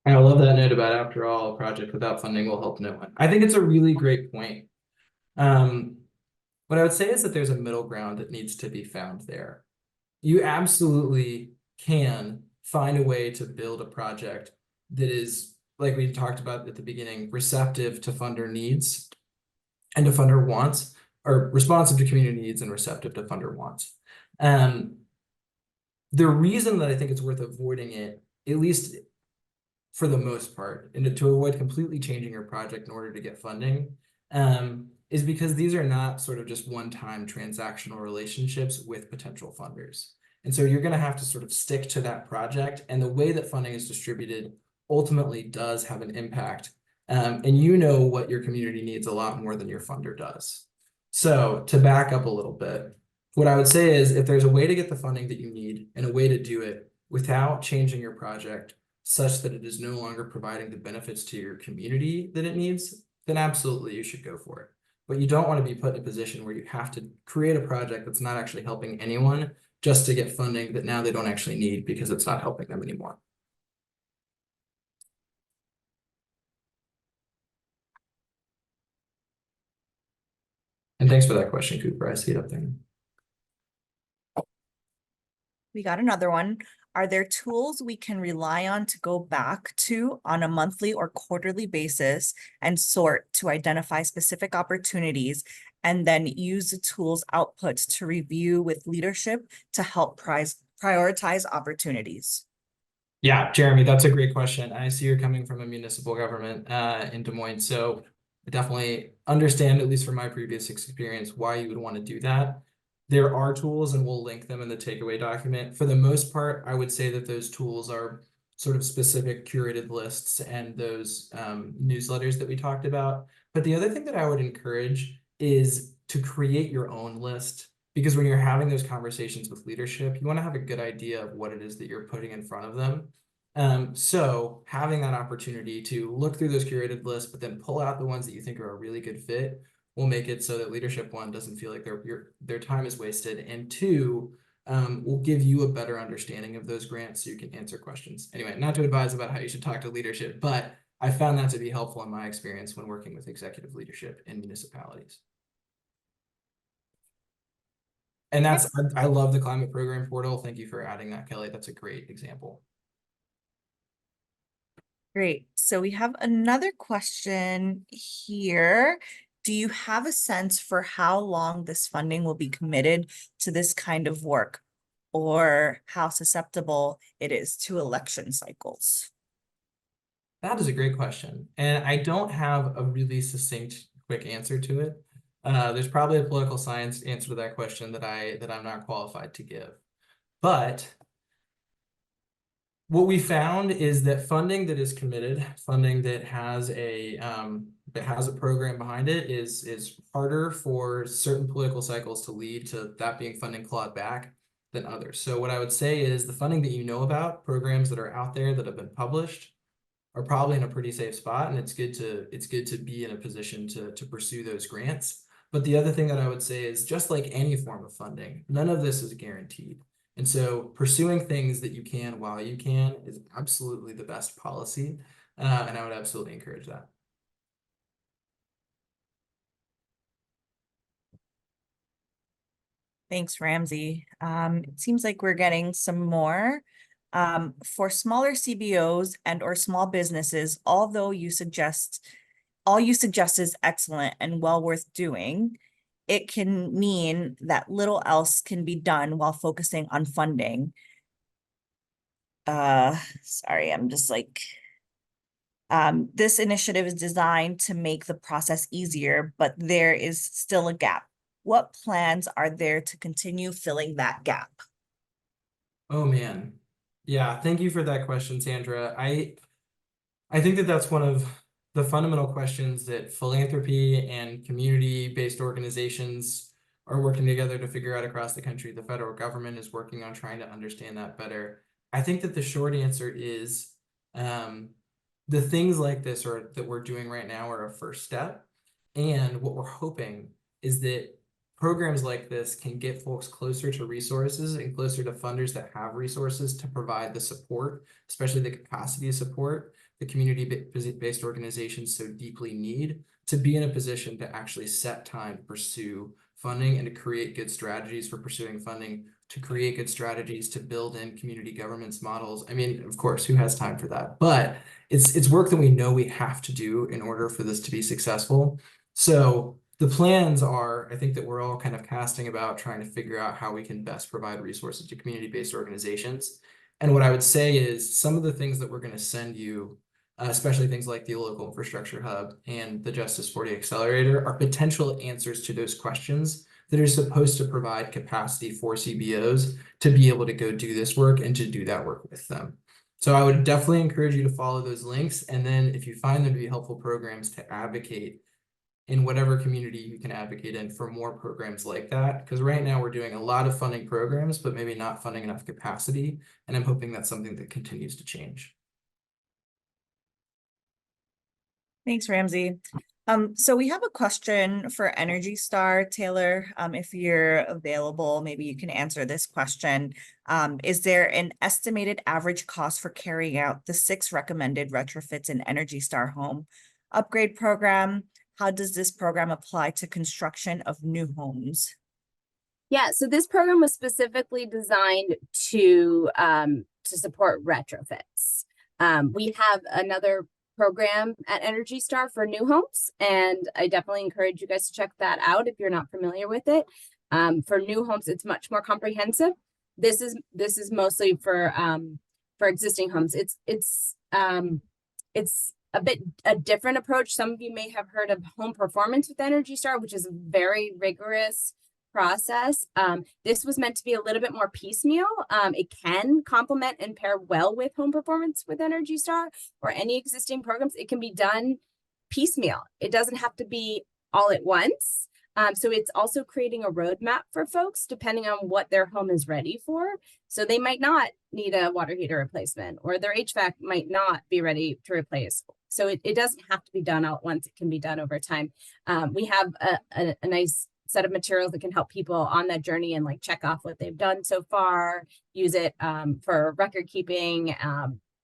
I love that note about, after all, a project without funding will help no one. I think it's a really great point. What I would say is that there's a middle ground that needs to be found there. You absolutely can find a way to build a project that is, like we talked about at the beginning, receptive to funder needs and to funder wants, or responsive to community needs and receptive to funder wants. The reason that I think it's worth avoiding it, at least for the most part, and to avoid completely changing your project in order to get funding, is because these are not sort of just one-time transactional relationships with potential funders. And so you're going to have to sort of stick to that project, and the way that funding is distributed ultimately does have an impact. And you know what your community needs a lot more than your funder does. So to back up a little bit, what I would say is, if there's a way to get the funding that you need and a way to do it without changing your project such that it is no longer providing the benefits to your community that it needs, then absolutely you should go for it. But you don't want to be put in a position where you have to create a project that's not actually helping anyone just to get funding that now they don't actually need because it's not helping them anymore. And thanks for that question, Cooper. I see it up there. We got another one. Are there tools we can rely on to go back to on a monthly or quarterly basis and sort to identify specific opportunities, and then use the tool's outputs to review with leadership to help prioritize opportunities? Yeah, Jeremy, that's a great question. I see you're coming from a municipal government in Des Moines, so I definitely understand, at least from my previous experience, why you would want to do that. There are tools, and we'll link them in the takeaway document. For the most part, I would say that those tools are sort of specific curated lists and those newsletters that we talked about. But the other thing that I would encourage is to create your own list, because when you're having those conversations with leadership, you want to have a good idea of what it is that you're putting in front of them. So having that opportunity to look through those curated lists, but then pull out the ones that you think are a really good fit, will make it so that leadership, one, doesn't feel like their time is wasted, and two, will give you a better understanding of those grants so you can answer questions. Anyway, not to advise about how you should talk to leadership, but I found that to be helpful in my experience when working with executive leadership in municipalities. And I love the climate program portal. Thank you for adding that, Kelly. That's a great example. Great. So we have another question here. Do you have a sense for how long this funding will be committed to this kind of work, or how susceptible it is to election cycles? That is a great question. And I don't have a really succinct, quick answer to it. There's probably a political science answer to that question that I'm not qualified to give. But what we found is that funding that is committed, funding that has a program behind it, is harder for certain political cycles to lead to that being funding clawed back than others. So what I would say is the funding that you know about, programs that are out there that have been published, are probably in a pretty safe spot, and it's good to be in a position to pursue those grants. But the other thing that I would say is, just like any form of funding, none of this is guaranteed. And so pursuing things that you can while you can is absolutely the best policy. And I would absolutely encourage that. Thanks, Ramsey. It seems like we're getting some more. For smaller CBOs and or small businesses, although all you suggest is excellent and well worth doing, it can mean that little else can be done while focusing on funding. Sorry, I'm just like, this initiative is designed to make the process easier, but there is still a gap. What plans are there to continue filling that gap? Oh man. Yeah, thank you for that question, Sandra. I think that that's one of the fundamental questions that philanthropy and community-based organizations are working together to figure out across the country. The federal government is working on trying to understand that better. I think that the short answer is the things like this that we're doing right now are a first step. And what we're hoping is that programs like this can get folks closer to resources and closer to funders that have resources to provide the support, especially the capacity support the community-based organizations so deeply need to be in a position to actually set time to pursue funding and to create good strategies for pursuing funding, to create good strategies to build in community governance models. I mean, of course, who has time for that? But it's work that we know we have to do in order for this to be successful. So the plans are, I think that we're all kind of casting about trying to figure out how we can best provide resources to community-based organizations. And what I would say is some of the things that we're going to send you, especially things like the local infrastructure hub and the Justice 40 Accelerator, are potential answers to those questions that are supposed to provide capacity for CBOs to be able to go do this work and to do that work with them. So I would definitely encourage you to follow those links. And then if you find them to be helpful programs, to advocate in whatever community you can advocate in for more programs like that. Because right now we're doing a lot of funding programs, but maybe not funding enough capacity. And I'm hoping that's something that continues to change. Thanks, Ramsey. So we have a question for Energy Star. Taylor, if you're available, maybe you can answer this question. Is there an estimated average cost for carrying out the 6 recommended retrofits in Energy Star home upgrade program? How does this program apply to construction of new homes? Yeah, so this program was specifically designed to support retrofits. We have another program at Energy Star for new homes, and I definitely encourage you guys to check that out if you're not familiar with it. For new homes, it's much more comprehensive. This is mostly for existing homes. It's a different approach. Some of you may have heard of home performance with Energy Star, which is a very rigorous process. This was meant to be a little bit more piecemeal. It can complement and pair well with home performance with Energy Star or any existing programs. It can be done piecemeal. It doesn't have to be all at once. So it's also creating a roadmap for folks depending on what their home is ready for. So they might not need a water heater replacement, or their HVAC might not be ready to replace. So it doesn't have to be done all at once. It can be done over time. We have a nice set of materials that can help people on that journey and like check off what they've done so far, use it for record keeping,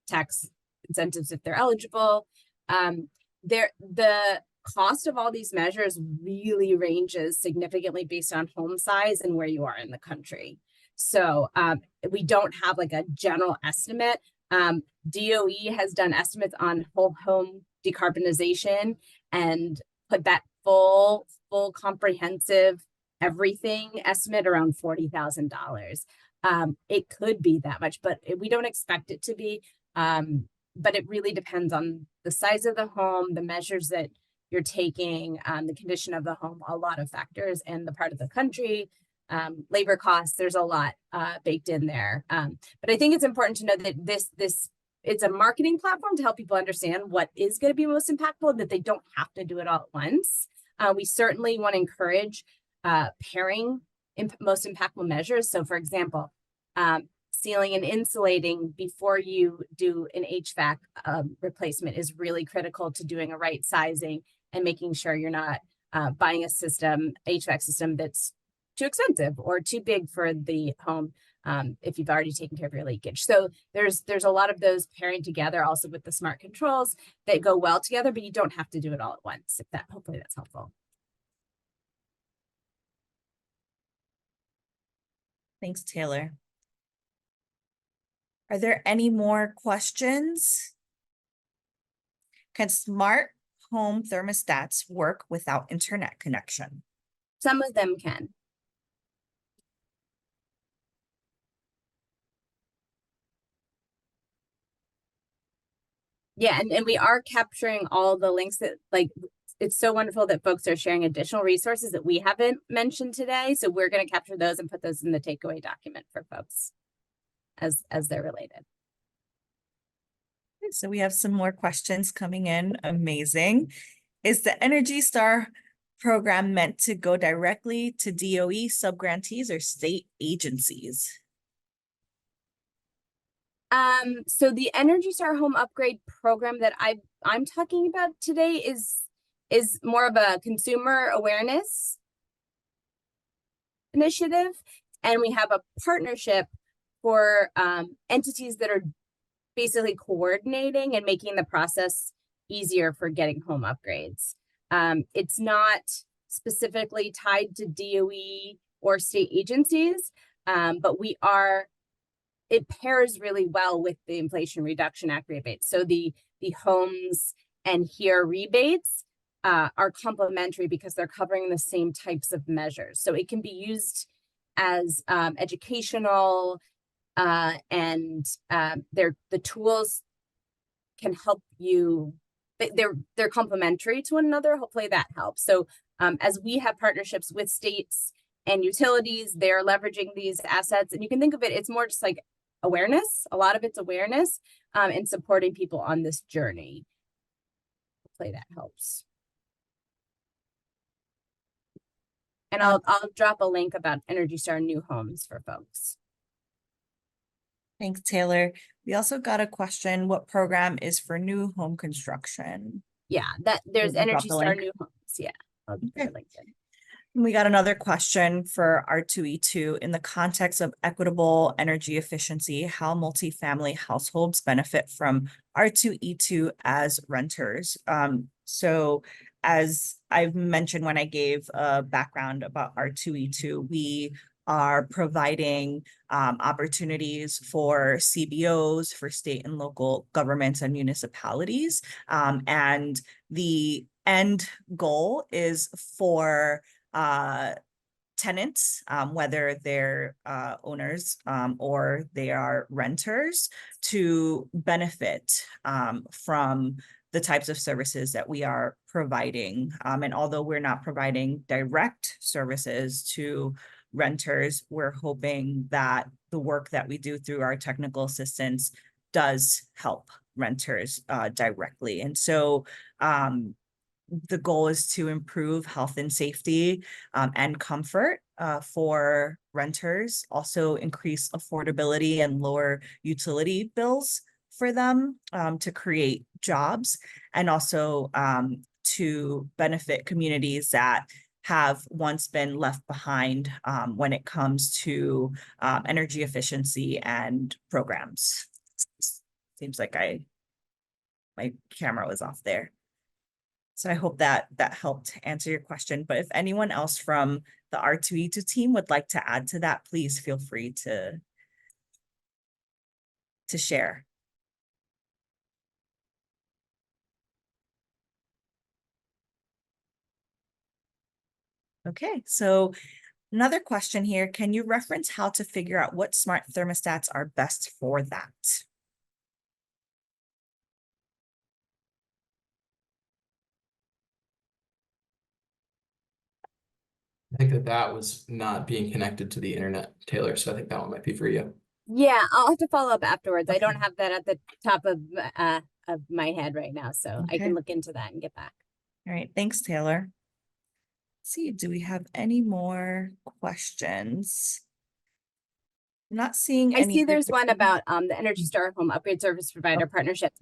tax incentives if they're eligible. The cost of all these measures really ranges significantly based on home size and where you are in the country. So we don't have like a general estimate. DOE has done estimates on whole home decarbonization and put that full comprehensive everything estimate around $40,000. It could be that much, but we don't expect it to be. But it really depends on the size of the home, the measures that you're taking, the condition of the home, a lot of factors, and the part of the country, labor costs. There's a lot baked in there. But I think it's important to know that it's a marketing platform to help people understand what is going to be most impactful, that they don't have to do it all at once. We certainly want to encourage pairing most impactful measures. So for example, sealing and insulating before you do an HVAC replacement is really critical to doing a right sizing and making sure you're not buying a HVAC system that's too expensive or too big for the home if you've already taken care of your leakage. So there's a lot of those pairing together also with the smart controls that go well together, but you don't have to do it all at once. Hopefully that's helpful. Thanks, Taylor. Are there any more questions? Can smart home thermostats work without internet connection? Some of them can. Yeah, and we are capturing all the links that, like, it's so wonderful that folks are sharing additional resources that we haven't mentioned today. So we're going to capture those and put those in the takeaway document for folks as they're related. So we have some more questions coming in. Amazing. Is the Energy Star program meant to go directly to DOE subgrantees or state agencies? So the Energy Star Home Upgrade program that I'm talking about today is more of a consumer awareness initiative, and we have a partnership for entities that are basically coordinating and making the process easier for getting home upgrades. It's not specifically tied to DOE or state agencies, but it pairs really well with the Inflation Reduction Act rebates. So the homes and HERE rebates are complementary because they're covering the same types of measures. So it can be used as educational, and the tools can help you. They're complementary to one another. Hopefully that helps. So as we have partnerships with states and utilities, they're leveraging these assets, and you can think of it, it's more just like awareness. A lot of it's awareness and supporting people on this journey. Hopefully that helps. And I'll drop a link about Energy Star new homes for folks. Thanks, Taylor. We also got a question, what program is for new home construction? Yeah, there's We'll drop Energy the Star link. new homes. Yeah, I'll put a link in. We got another question for R2E2. In the context of equitable energy efficiency, how multifamily households benefit from R2E2 as renters? So as I've mentioned when I gave a background about R2E2, we are providing opportunities for CBOs, for state and local governments and municipalities. And the end goal is for tenants, whether they're owners or they are renters, to benefit from the types of services that we are providing. And although we're not providing direct services to renters, we're hoping that the work that we do through our technical assistance does help renters directly. And so the goal is to improve health and safety and comfort for renters, also increase affordability and lower utility bills for them, to create jobs, and also to benefit communities that have once been left behind when it comes to energy efficiency and programs. Seems like my camera was off there. So I hope that helped answer your question. But if anyone else from the R2E2 team would like to add to that, please feel free to share. Okay, so another question here. Can you reference how to figure out what smart thermostats are best for that? I think that was not being connected to the internet, Taylor. So I think that one might be for you. Yeah, I'll have to follow up afterwards. Okay. I don't have that at the top of my head right now, so I Okay. can look into that and get back. All right, thanks, Taylor. Let's see, do we have any more questions? I'm not seeing I any. see there's one about the Energy Star Home Upgrade Service Provider Partnership.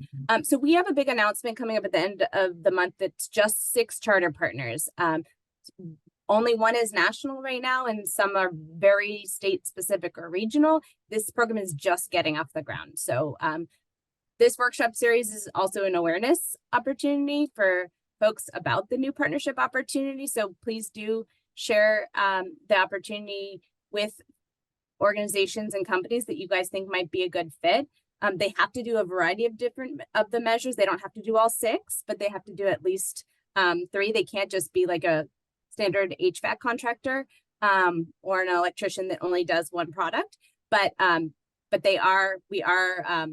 So we have a big announcement coming up at the end of the month. That's just 6 charter partners. Only one is national right now, and some are very state specific or regional. This program is just getting off the ground. So this workshop series is also an awareness opportunity for folks about the new partnership opportunity. So please do share the opportunity with organizations and companies that you guys think might be a good fit. They have to do a variety of different of the measures. They don't have to do all 6, but they have to do at least 3. They can't just be like a standard HVAC contractor or an electrician that only does one product. But we are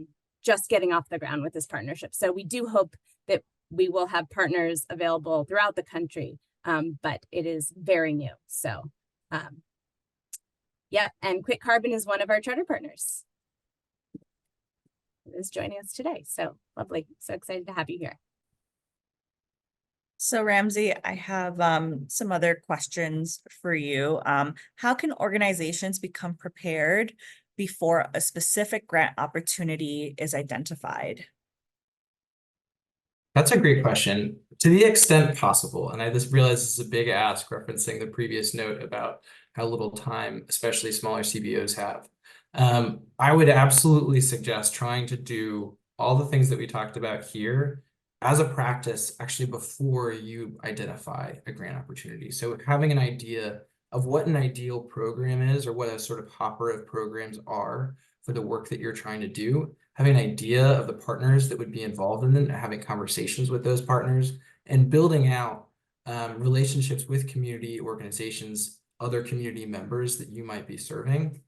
just getting off the ground with this partnership. So we do hope that we will have partners available throughout the country, but it is very new. So yeah, and Quick Carbon is one of our charter partners. Is joining us today. So lovely. So excited to have you here. So Ramsey, I have some other questions for you. How can organizations become prepared before a specific grant opportunity is identified? That's a great question. To the extent possible, and I just realize this is a big ask referencing the previous note about how little time, especially smaller CBOs have. I would absolutely suggest trying to do all the things that we talked about here as a practice actually before you identify a grant opportunity. So having an idea of what an ideal program is or what a sort of hopper of programs are for the work that you're trying to do, having an idea of the partners that would be involved in it, having conversations with those partners, and building out relationships with community organizations, other community members that you might be serving,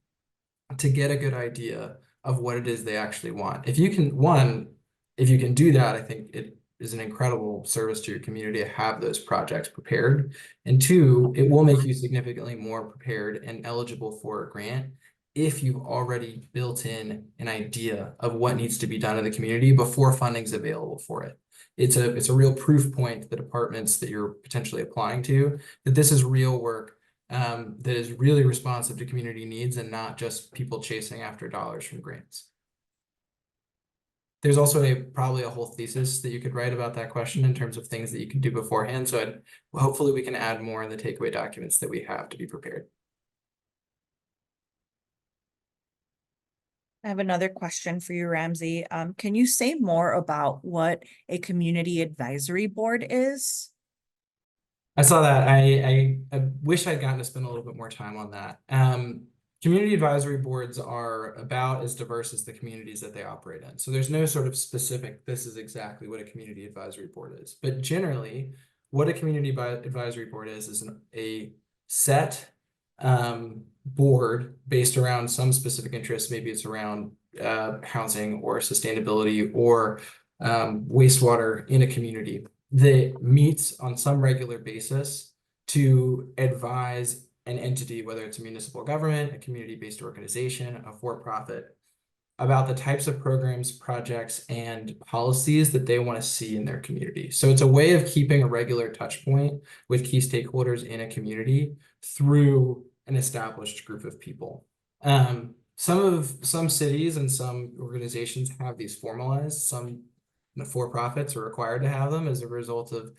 to get a good idea of what it is they actually want. If you can do that, I think it is an incredible service to your community to have those projects prepared. And two, it will make you significantly more prepared and eligible for a grant if you've already built in an idea of what needs to be done in the community before funding's available for it. It's a real proof point to the departments that you're potentially applying to that this is real work that is really responsive to community needs and not just people chasing after dollars from grants. There's also probably a whole thesis that you could write about that question in terms of things that you can do beforehand. So hopefully we can add more in the takeaway documents that we have to be prepared. I have another question for you, Ramsey. Can you say more about what a community advisory board is? I saw that. I wish I'd gotten to spend a little bit more time on that. Community advisory boards are about as diverse as the communities that they operate in. So there's no sort of specific, this is exactly what a community advisory board is. But generally, what a community advisory board is a set board based around some specific interest. Maybe it's around housing or sustainability or wastewater in a community that meets on some regular basis to advise an entity, whether it's a municipal government, a community-based organization, a for-profit, about the types of programs, projects, and policies that they want to see in their community. So it's a way of keeping a regular touch point with key stakeholders in a community through an established group of people. Some cities and some organizations have these formalized. Some for-profits are required to have them as a result of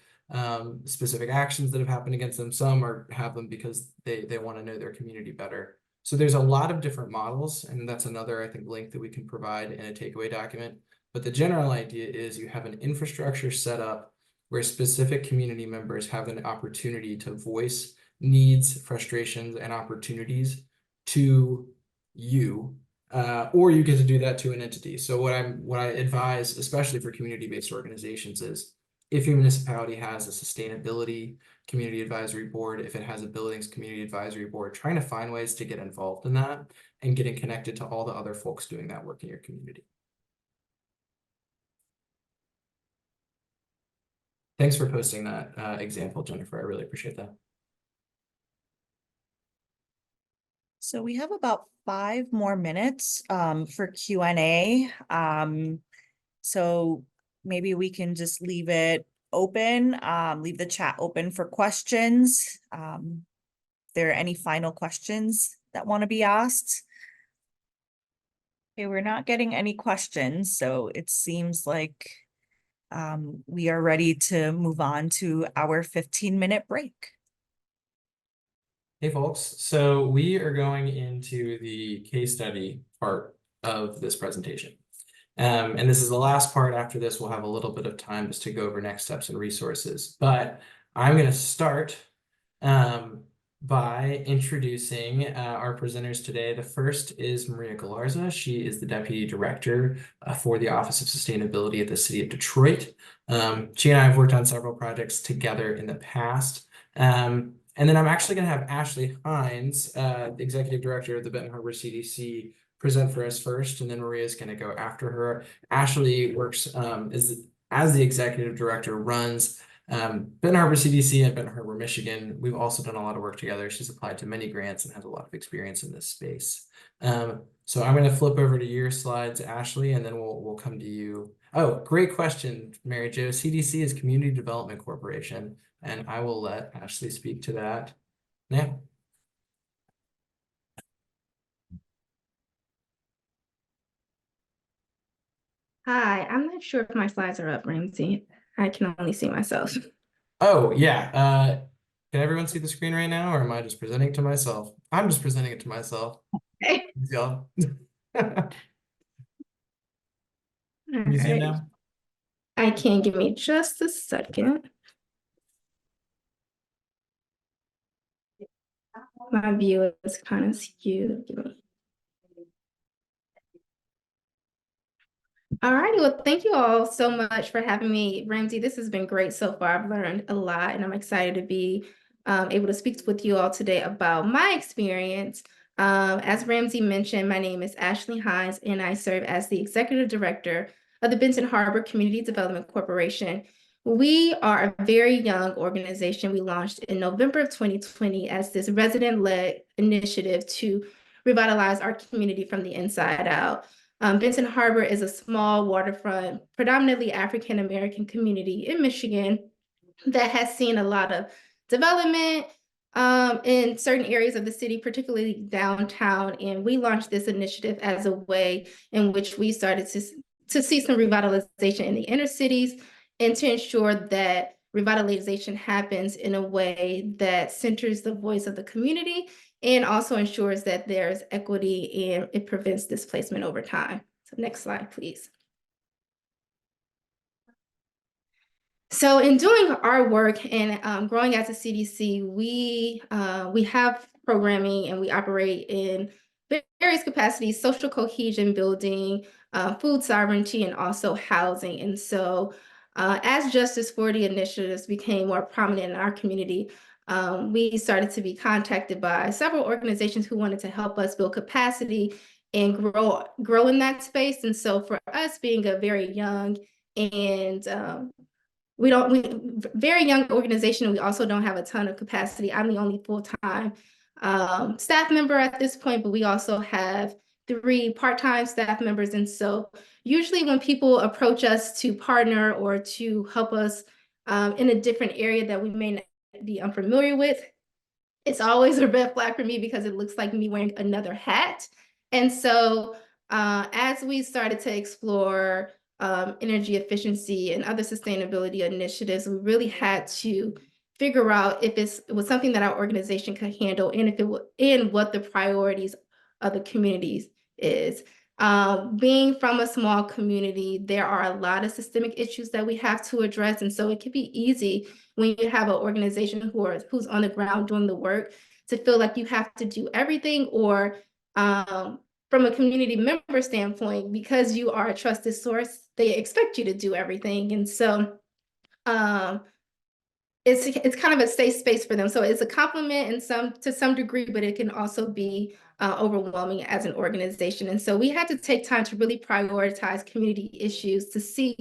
specific actions that have happened against them. Some have them because they want to know their community better. So there's a lot of different models, and that's another, I think, link that we can provide in a takeaway document. But the general idea is you have an infrastructure set up where specific community members have an opportunity to voice needs, frustrations, and opportunities to you, or you get to do that to an entity. So what I advise, especially for community-based organizations, is if your municipality has a sustainability community advisory board, if it has a buildings community advisory board, trying to find ways to get involved in that and getting connected to all the other folks doing that work in your community. Thanks for posting that example, Jennifer. I really appreciate that. So we have about 5 more minutes for Q&A. So maybe we can just leave it open, leave the chat open for questions. There are any final questions that want to be asked? Okay, we're not getting any questions, so it seems like we are ready to move on to our 15-minute break. Hey folks, so we are going into the case study part of this presentation. And this is the last part. After this, we'll have a little bit of time just to go over next steps and resources. But I'm going to start by introducing our presenters today. The first is Maria Galarza. She is the Deputy Director for the Office of Sustainability at the City of Detroit. She and I have worked on several projects together in the past. And then I'm actually going to have Ashley Hines, the Executive Director of the Benton Harbor CDC, present for us first, and then Maria is going to go after her. Ashley works as the Executive Director, runs Benton Harbor CDC and Benton Harbor, Michigan. We've also done a lot of work together. She's applied to many grants and has a lot of experience in this space. So I'm going to flip over to your slides, Ashley, and then we'll come to you. Oh, great question, Mary Jo. CDC is Community Development Corporation, and I will let Ashley speak to that now. Hi, I'm not sure if my slides are up, Ramsey. I can only see myself. Oh, yeah. Can everyone see the screen right now, or am I just presenting it to myself? I'm just presenting it to myself. Okay. Y'all. All Can you see it right. now? I can, give me just a second. My view is kind of skewed. Give me. All righty, well, thank you all so much for having me. Ramsey, this has been great so far. I've learned a lot, and I'm excited to be able to speak with you all today about my experience. As Ramsey mentioned, my name is Ashley Hines, and I serve as the Executive Director of the Benton Harbor Community Development Corporation. We are a very young organization. We launched in November of 2020 as this resident-led initiative to revitalize our community from the inside out. Benton Harbor is a small waterfront, predominantly African-American community in Michigan that has seen a lot of development in certain areas of the city, particularly downtown. And we launched this initiative as a way in which we started to see some revitalization in the inner cities and to ensure that revitalization happens in a way that centers the voice of the community and also ensures that there's equity and it prevents displacement over time. So next slide, please. So in doing our work and growing as a CDC, we have programming and we operate in various capacities: social cohesion building, food sovereignty, and also housing. And so as Justice 40 initiatives became more prominent in our community, we started to be contacted by several organizations who wanted to help us build capacity and grow in that space. And so for us, being a very young and very young organization, we also don't have a ton of capacity. I'm the only full-time staff member at this point, but we also have 3 part-time staff members. And so usually when people approach us to partner or to help us in a different area that we may not be unfamiliar with, it's always a red flag for me because it looks like me wearing another hat. And so as we started to explore energy efficiency and other sustainability initiatives, we really had to figure out if it was something that our organization could handle and if it was in what the priorities of the communities is. Being from a small community, there are a lot of systemic issues that we have to address. And so it can be easy when you have an organization who's on the ground doing the work to feel like you have to do everything, or from a community member standpoint, because you are a trusted source, they expect you to do everything. And so it's kind of a safe space for them. So it's a compliment to some degree, but it can also be overwhelming as an organization. And so we had to take time to really prioritize community issues to see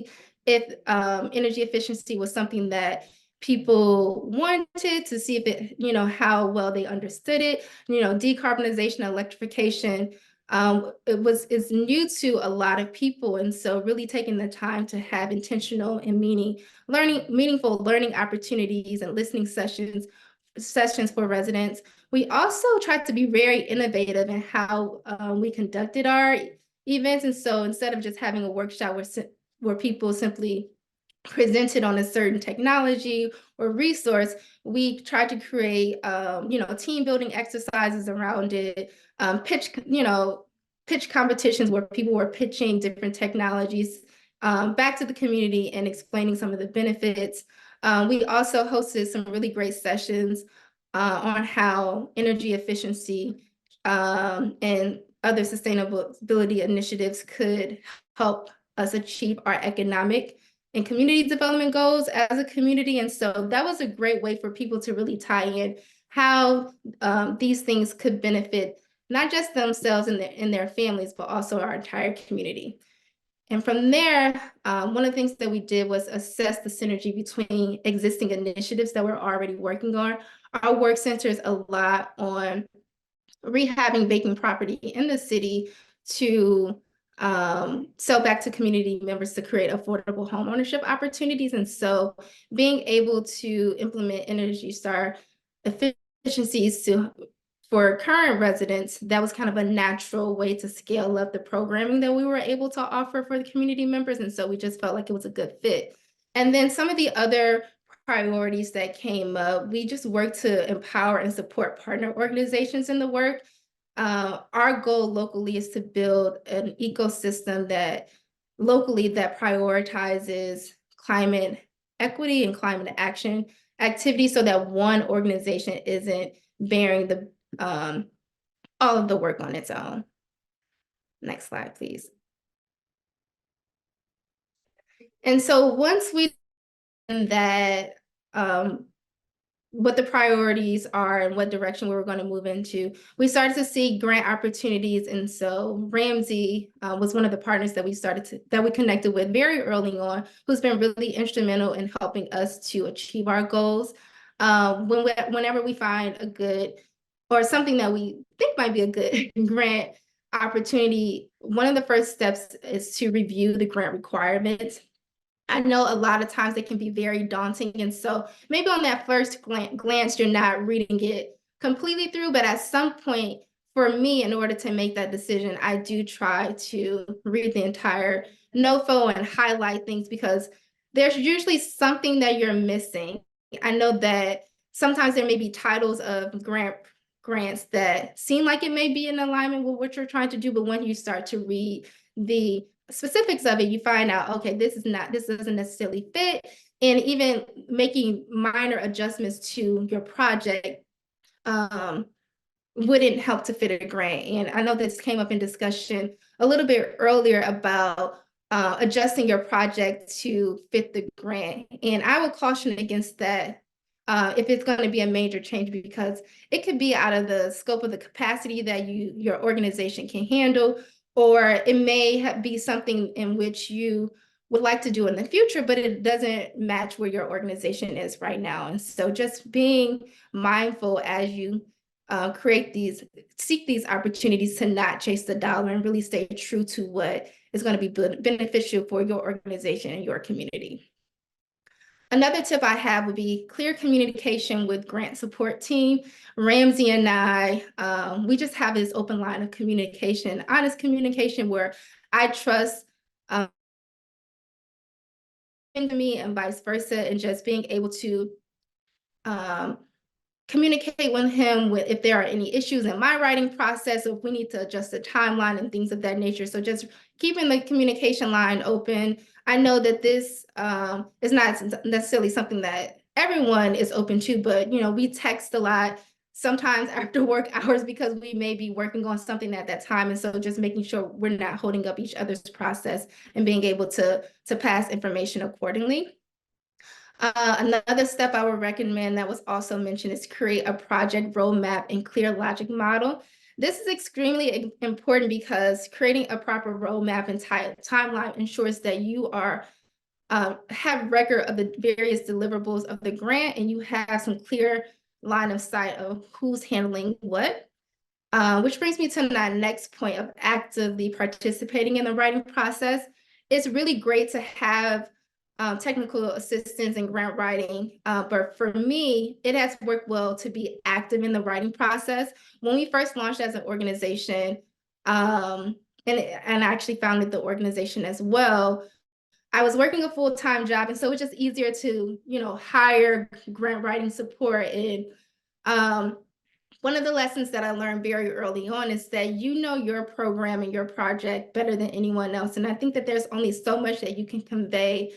if energy efficiency was something that people wanted, to see if it, how well they understood it. Decarbonization, electrification, is new to a lot of people. And so really taking the time to have intentional and meaningful learning opportunities and listening sessions for residents. We also tried to be very innovative in how we conducted our events. And so instead of just having a workshop where people simply presented on a certain technology or resource, we tried to create, team building exercises around it, pitch competitions where people were pitching different technologies back to the community and explaining some of the benefits. We also hosted some really great sessions on how energy efficiency and other sustainability initiatives could help us achieve our economic and community development goals as a community. And so that was a great way for people to really tie in how these things could benefit not just themselves and their families, but also our entire community. And from there, one of the things that we did was assess the synergy between existing initiatives that we're already working on. Our work centers a lot on rehabbing vacant property in the city to sell back to community members to create affordable home ownership opportunities. And so being able to implement Energy Star efficiencies to for current residents, that was kind of a natural way to scale up the programming that we were able to offer for the community members. And so we just felt like it was a good fit. And then some of the other priorities that came up, we just worked to empower and support partner organizations in the work. Our goal locally is to build an ecosystem that locally that prioritizes climate equity and climate action activity so that one organization isn't bearing the all of the work on its own. Next slide, please. And so once we that what the priorities are and what direction we were going to move into, we started to see grant opportunities. And so Ramsey was one of the partners that we connected with very early on, who's been really instrumental in helping us to achieve our goals. Whenever we find a good or something that we think might be a good grant opportunity, one of the first steps is to review the grant requirements. I know a lot of times they can be very daunting. And so maybe on that first glance, you're not reading it completely through, but at some point for me, in order to make that decision, I do try to read the entire NOFO and highlight things because there's usually something that you're missing. I know that sometimes there may be titles of grants that seem like it may be in alignment with what you're trying to do, but when you start to read the specifics of it, you find out, okay, this doesn't necessarily fit. And even making minor adjustments to your project wouldn't help to fit a grant. And I know this came up in discussion a little bit earlier about adjusting your project to fit the grant. And I would caution against that if it's going to be a major change, because it could be out of the scope of the capacity that your organization can handle, or it may be something in which you would like to do in the future, but it doesn't match where your organization is right now. And so just being mindful as you seek these opportunities to not chase the dollar and really stay true to what is going to be beneficial for your organization and your community. Another tip I have would be clear communication with grant support team. Ramsey and I, we just have this open line of communication, honest communication where I trust into me and vice versa, and just being able to communicate with him if there are any issues in my writing process, or if we need to adjust the timeline and things of that nature. So just keeping the communication line open. I know that this is not necessarily something that everyone is open to, but we text a lot, sometimes after work hours, because we may be working on something at that time. And so just making sure we're not holding up each other's process and being able to pass information accordingly. Another step I would recommend that was also mentioned is create a project roadmap and clear logic model. This is extremely important because creating a proper roadmap and timeline ensures that you have record of the various deliverables of the grant, and you have some clear line of sight of who's handling what. Which brings me to my next point of actively participating in the writing process. It's really great to have technical assistance in grant writing, but for me, it has worked well to be active in the writing process. When we first launched as an organization, and I actually founded the organization as well, I was working a full-time job, and so it's just easier to hire grant writing support. And one of the lessons that I learned very early on is that your program and your project better than anyone else. And I think that there's only so much that you can convey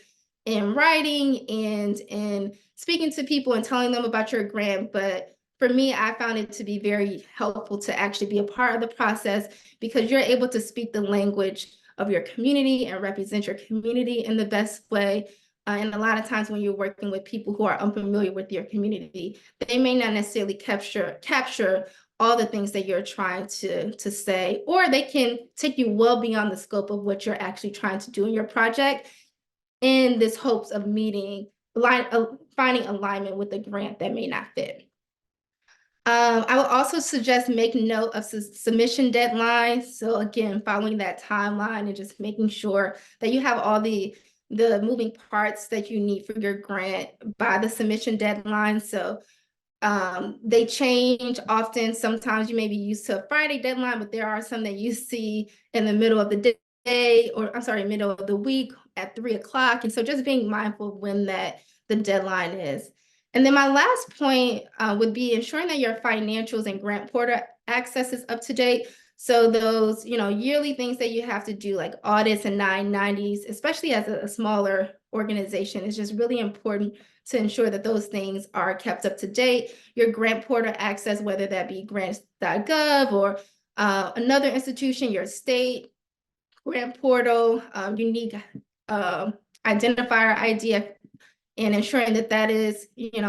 in writing and in speaking to people and telling them about your grant. But for me, I found it to be very helpful to actually be a part of the process, because you're able to speak the language of your community and represent your community in the best way. And a lot of times when you're working with people who are unfamiliar with your community, they may not necessarily capture all the things that you're trying to say, or they can take you well beyond the scope of what you're actually trying to do in your project, in this hopes of finding alignment with the grant that may not fit. I would also suggest make note of submission deadlines. So again, following that timeline and just making sure that you have all the moving parts that you need for your grant by the submission deadline. So They change often. Sometimes you may be used to a Friday deadline, but there are some that you see in the middle of the day, or I'm sorry, middle of the week at 3 o'clock. And so just being mindful of when the deadline is. And then my last point would be ensuring that your financials and grant portal access is up to date. So those, yearly things that you have to do, like audits and 990s, especially as a smaller organization, is just really important to ensure that those things are kept up to date. Your grant portal access, whether that be grants.gov or another institution, your state grant portal, unique identifier ID, and ensuring that that is,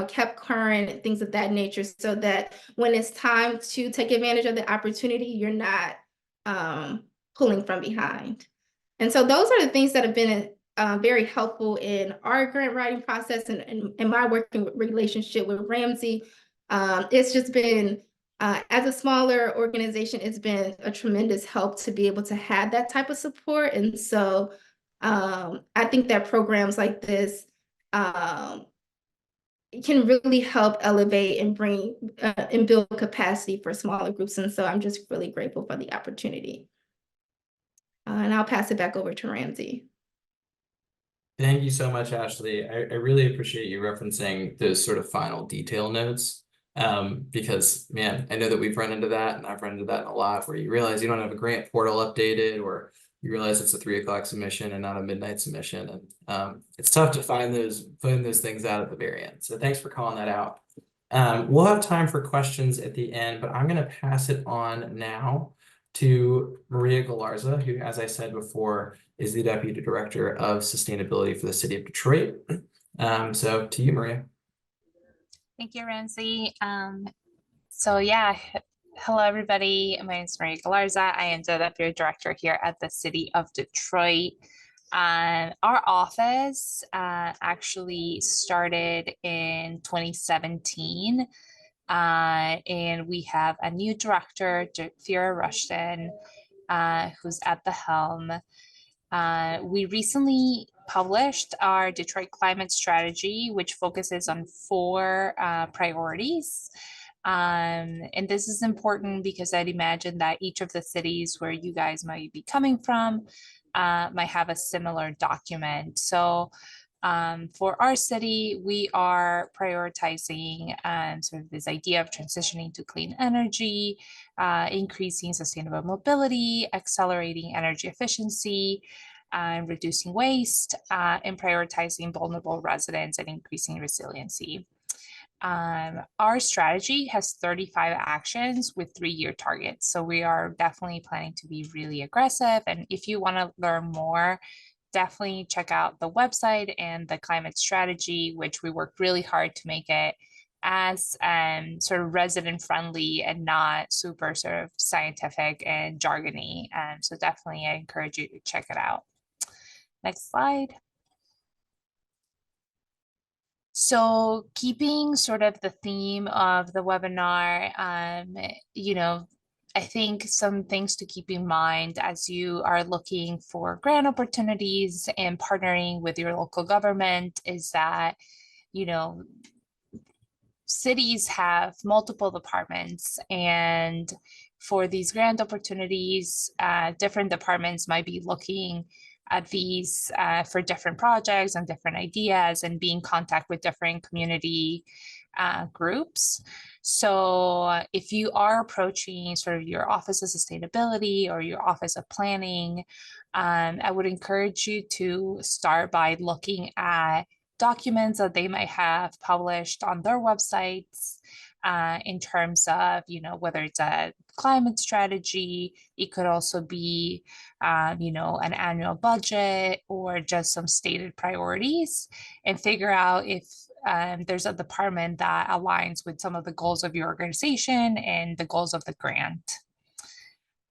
kept current and things of that nature, so that when it's time to take advantage of the opportunity, you're not pulling from behind. And so those are the things that have been very helpful in our grant writing process and my working relationship with Ramsey. It's just been, as a smaller organization, it's been a tremendous help to be able to have that type of support. And so I think that programs like this can really help elevate and bring and build capacity for smaller groups. And so I'm just really grateful for the opportunity. And I'll pass it back over to Ramsey. Thank you so much, Ashley. I really appreciate you referencing those sort of final detail notes, because, man, I know that we've run into that, and I've run into that a lot, where you realize you don't have a grant portal updated, or you realize it's a 3 o'clock submission and not a midnight submission, and it's tough to find those things out at the very end. So thanks for calling that out. We'll have time for questions at the end, but I'm going to pass it on now to Maria Galarza, who, as I said before, is the Deputy Director of Sustainability for the City of Detroit. So to you, Maria. Thank you, Ramsey. So yeah, hello everybody. My name is Maria Galarza. I am the Deputy Director here at the City of Detroit. Our office actually started in 2017. And we have a new director, Fira Rushton, who's at the helm. We recently published our Detroit climate strategy, which focuses on 4 priorities. And this is important because I'd imagine that each of the cities where you guys might be coming from might have a similar document. So for our city, we are prioritizing sort of this idea of transitioning to clean energy, increasing sustainable mobility, accelerating energy efficiency, reducing waste, and prioritizing vulnerable residents and increasing resiliency. Our strategy has 35 actions with 3-year targets. So we are definitely planning to be really aggressive. And if you want to learn more, definitely check out the website and the climate strategy, which we worked really hard to make it as sort of resident friendly and not super sort of scientific and jargony. So definitely I encourage you to check it out. Next slide. So keeping sort of the theme of the webinar, I think some things to keep in mind as you are looking for grant opportunities and partnering with your local government is that, cities have multiple departments, and for these grant opportunities, different departments might be looking at these for different projects and different ideas, and be in contact with different community groups. So if you are approaching sort of your Office of Sustainability or your Office of Planning, I would encourage you to start by looking at documents that they might have published on their websites in terms of, whether it's a climate strategy, it could also be, an annual budget or just some stated priorities, and figure out if there's a department that aligns with some of the goals of your organization and the goals of the grant.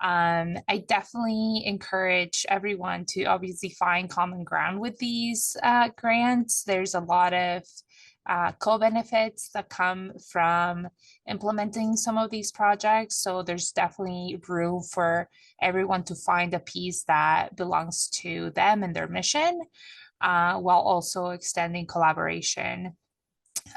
I definitely encourage everyone to obviously find common ground with these grants. There's a lot of co-benefits that come from implementing some of these projects. So there's definitely room for everyone to find a piece that belongs to them and their mission, while also extending collaboration.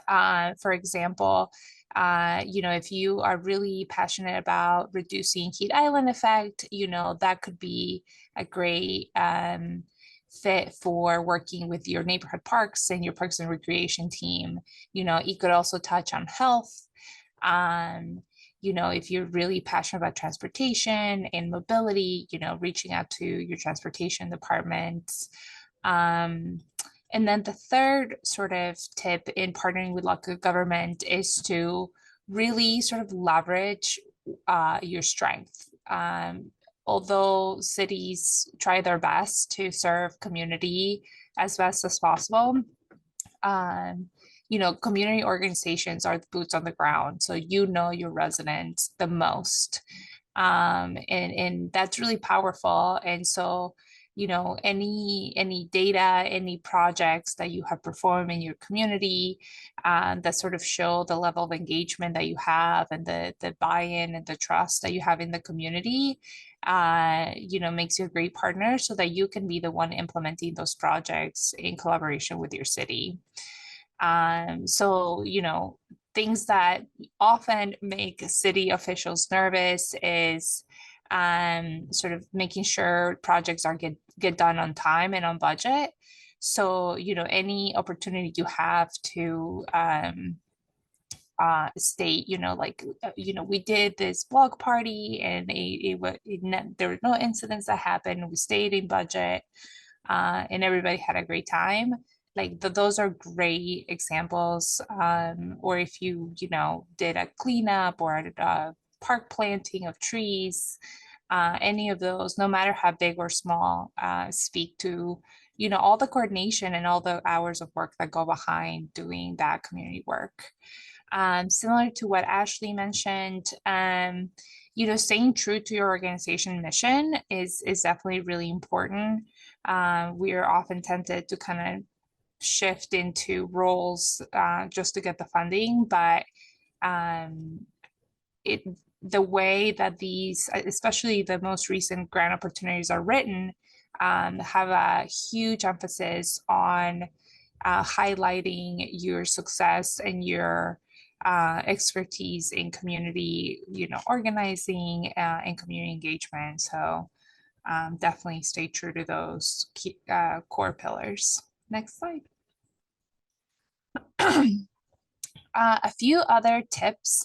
For example, If you are really passionate about reducing heat island effect, that could be a great fit for working with your neighborhood parks and your parks and recreation team. You could also touch on health. If you're really passionate about transportation and mobility, reaching out to your transportation departments. And then the third sort of tip in partnering with local government is to really sort of leverage your strength. Although cities try their best to serve community as best as possible, community organizations are the boots on the ground. So your residents the most. And that's really powerful. And so, any data, any projects that you have performed in your community that sort of show the level of engagement that you have and the buy-in and the trust that you have in the community, makes you a great partner so that you can be the one implementing those projects in collaboration with your city. So, things that often make city officials nervous is sort of making sure projects are get done on time and on budget. So, any opportunity you have to state, we did this blog party and there were no incidents that happened. We stayed in budget and everybody had a great time. Like those are great examples. Or if you did a cleanup or a park planting of trees, any of those, no matter how big or small, speak to all the coordination and all the hours of work that go behind doing that community work. Similar to what Ashley mentioned, staying true to your organization mission is definitely really important. We are often tempted to kind of shift into roles just to get the funding, but the way that these, especially the most recent grant opportunities are written, have a huge emphasis on highlighting your success and your expertise in community, organizing and community engagement. So definitely stay true to those key, core pillars. Next slide. A few other tips.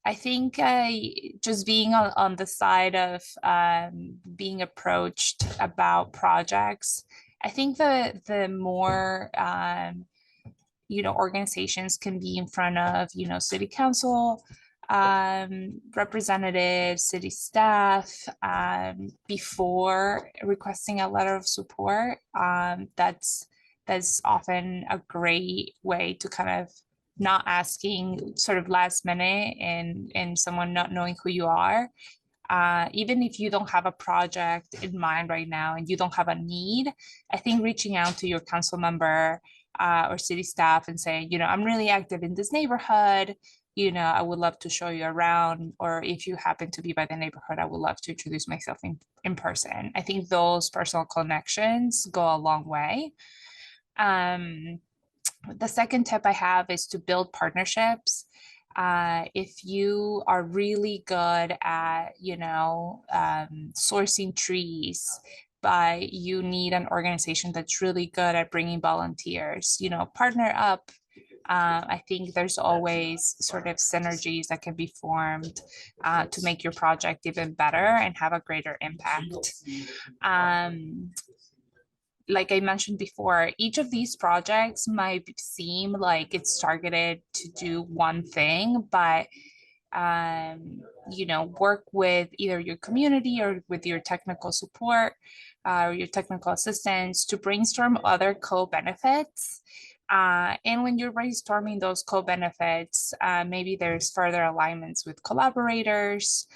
I think just being on the side of being approached about projects, I think the more organizations can be in front of city council representatives, city staff before requesting a letter of support. That's often a great way to kind of not asking sort of last minute and someone not knowing who you are. Even if you don't have a project in mind right now and you don't have a need, I think reaching out to your council member or city staff and saying, I'm really active in this neighborhood, I would love to show you around, or if you happen to be by the neighborhood, I would love to introduce myself in person. I think those personal connections go a long way. The second tip I have is to build partnerships. If you are really good at, sourcing trees, but you need an organization that's really good at bringing volunteers, partner up. I think there's always sort of synergies that can be formed to make your project even better and have a greater impact. Like I mentioned before, each of these projects might seem like it's targeted to do one thing, but work with either your community or with your technical support or your technical assistance to brainstorm other co-benefits. And when you're brainstorming those co-benefits, maybe there's further alignments with collaborators,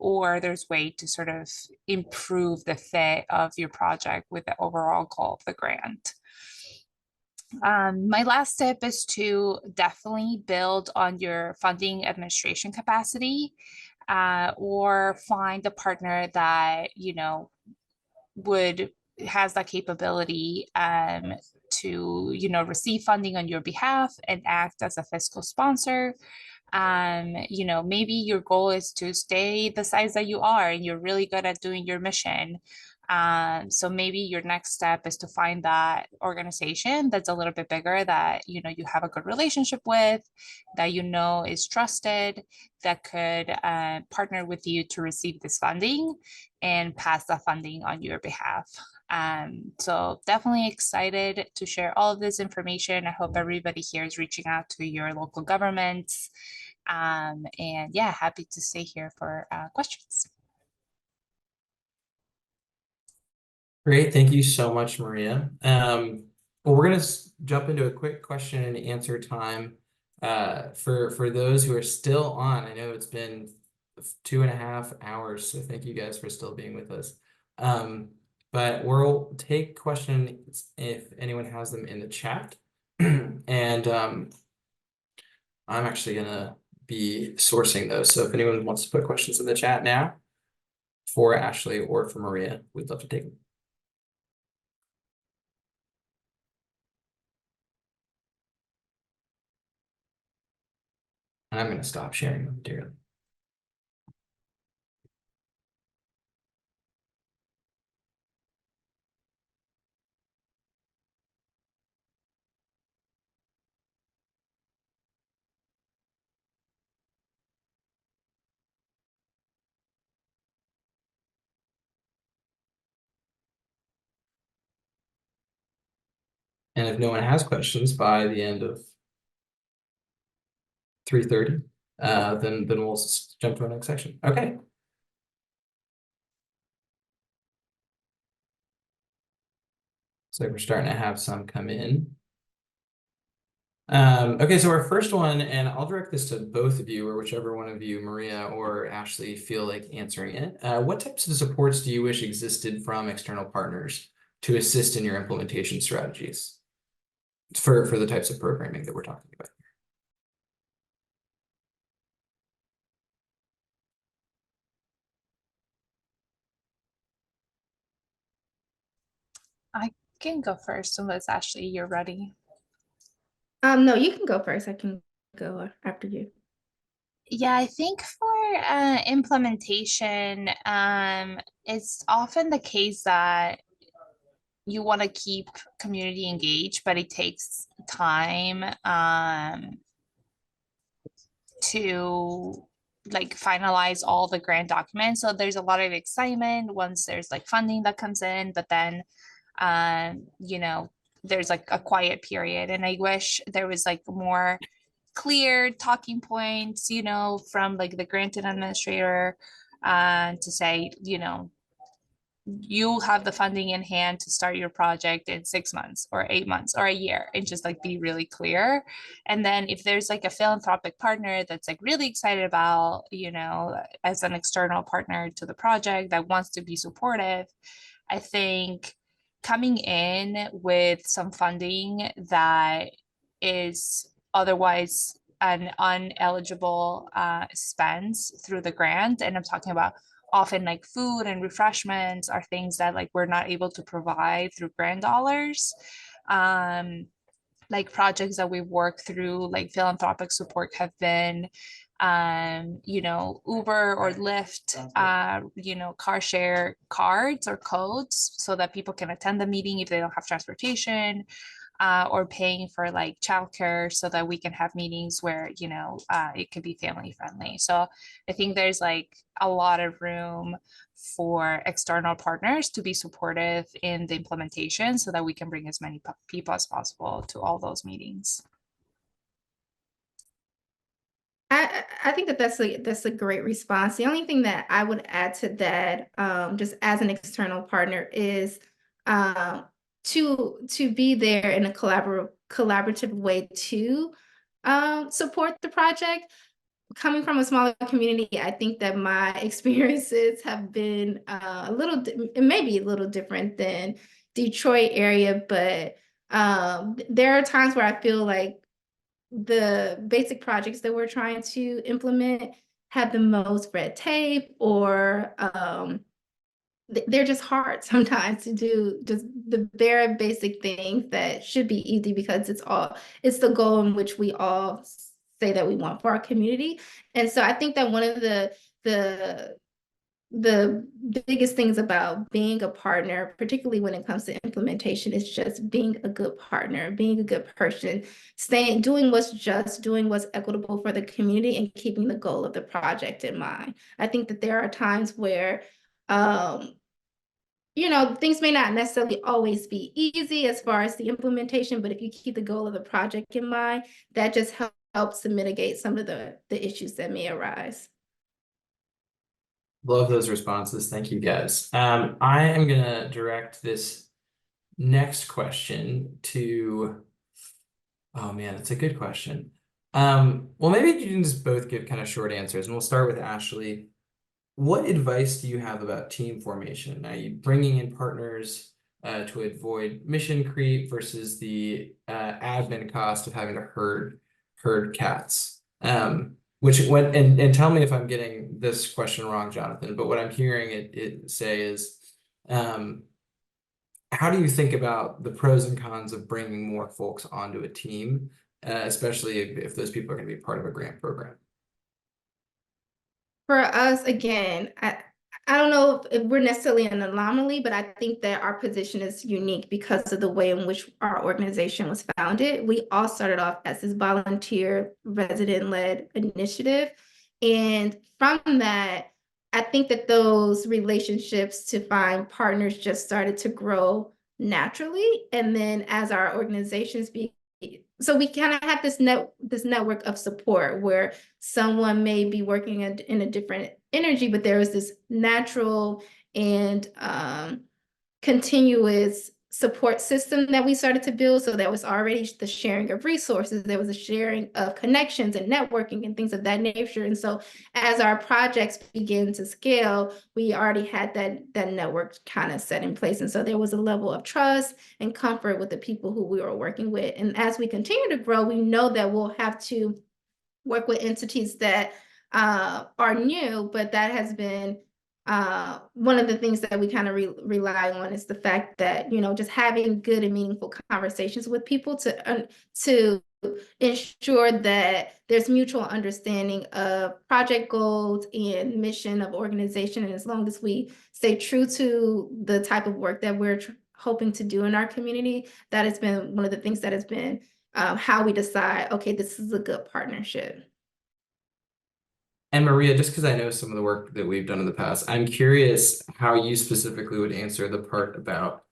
or there's way to sort of improve the fit of your project with the overall goal of the grant. My last tip is to definitely build on your funding administration capacity, or find a partner that, has that capability to, receive funding on your behalf and act as a fiscal sponsor. Maybe your goal is to stay the size that you are and you're really good at doing your mission. So maybe your next step is to find that organization that's a little bit bigger, that you have a good relationship with, that is trusted, that could partner with you to receive this funding and pass the funding on your behalf. So definitely excited to share all of this information. I hope everybody here is reaching out to your local governments. And yeah, happy to stay here for questions. Great, thank you so much, Maria. Well, we're going to jump into a quick question and answer time. For those who are still on, I know it's been 2.5 hours, so thank you guys for still being with us. But we'll take questions if anyone has them in the chat. And I'm actually going to be sourcing those. So if anyone wants to put questions in the chat now for Ashley or for Maria, we'd love to take them. And I'm going to stop sharing momentarily. And if no one has questions by the end of 3:30, then we'll jump to our next section. Okay. So we're starting to have some come in. Okay, so our first one, and I'll direct this to both of you, or whichever one of you, Maria or Ashley, feel like answering it. What types of supports do you wish existed from external partners to assist in your implementation strategies for the types of programming that we're talking about? I can go first unless Ashley, you're ready. No, you can go first. I can go after you. Yeah, I think for implementation, it's often the case that you want to keep community engaged, but it takes time to like finalize all the grant documents. So there's a lot of excitement once there's like funding that comes in, but then there's like a quiet period. And I wish there was like more clear talking points, from like the granted administrator to say, you have the funding in hand to start your project in 6 months or 8 months or a year, and just like be really clear. And then if there's like a philanthropic partner that's like really excited about, as an external partner to the project that wants to be supportive, I think coming in with some funding that is otherwise an uneligible spends through the grant, and I'm talking about often like food and refreshments are things that like we're not able to provide through grant dollars. Like projects that we've worked through, like philanthropic support, have been Uber or Lyft, car share cards or codes so that people can attend the meeting if they don't have transportation, or paying for like childcare so that we can have meetings where, it could be family friendly. So I think there's like a lot of room for external partners to be supportive in the implementation so that we can bring as many people as possible to all those meetings. I think that's a great response. The only thing that I would add to that, just as an external partner, is to be there in a collaborative way to support the project. Coming from a smaller community, I think that my experiences have been maybe a little different than Detroit area, but there are times where I feel like the basic projects that we're trying to implement have the most red tape, or they're just hard sometimes to do, just the very basic things that should be easy because it's the goal in which we all say that we want for our community. And so I think that one of the biggest things about being a partner, particularly when it comes to implementation, is just being a good partner, being a good person, doing what's just, doing what's equitable for the community, and keeping the goal of the project in mind. I think that there are times where, things may not necessarily always be easy as far as the implementation, but if you keep the goal of the project in mind, that just helps to mitigate some of the issues that may arise. Love those responses. Thank you, guys. I am gonna direct this next question to, oh man, it's a good question. Well, maybe you can just both give kind of short answers, and we'll start with Ashley. What advice do you have about team formation? Are you bringing in partners to avoid mission creep versus the admin cost of having to herd cats? And tell me if I'm getting this question wrong, Jonathan, but what I'm hearing it say is, how do you think about the pros and cons of bringing more folks onto a team, especially if those people are going to be part of a grant program? For us, again, I don't know if we're necessarily an anomaly, but I think that our position is unique because of the way in which our organization was founded. We all started off as this volunteer resident-led initiative. And from that, I think that those relationships to find partners just started to grow naturally. And then as our organizations so we kind of have this network of support where someone may be working in a different energy, but there is this natural and continuous support system that we started to build. So there was already the sharing of resources, there was a sharing of connections and networking and things of that nature. And so as our projects begin to scale, we already had that network kind of set in place. And so there was a level of trust and comfort with the people who we were working with. And as we continue to grow, we know that we'll have to work with entities that are new, but that has been one of the things that we kind of rely on is the fact that, just having good and meaningful conversations with people to ensure that there's mutual understanding of project goals and mission of organization. And as long as we stay true to the type of work that we're hoping to do in our community, that has been one of the things that has been how we decide, okay, this is a good partnership. And Maria, just because I know some of the work that we've done in the past, I'm curious how you specifically would answer the part about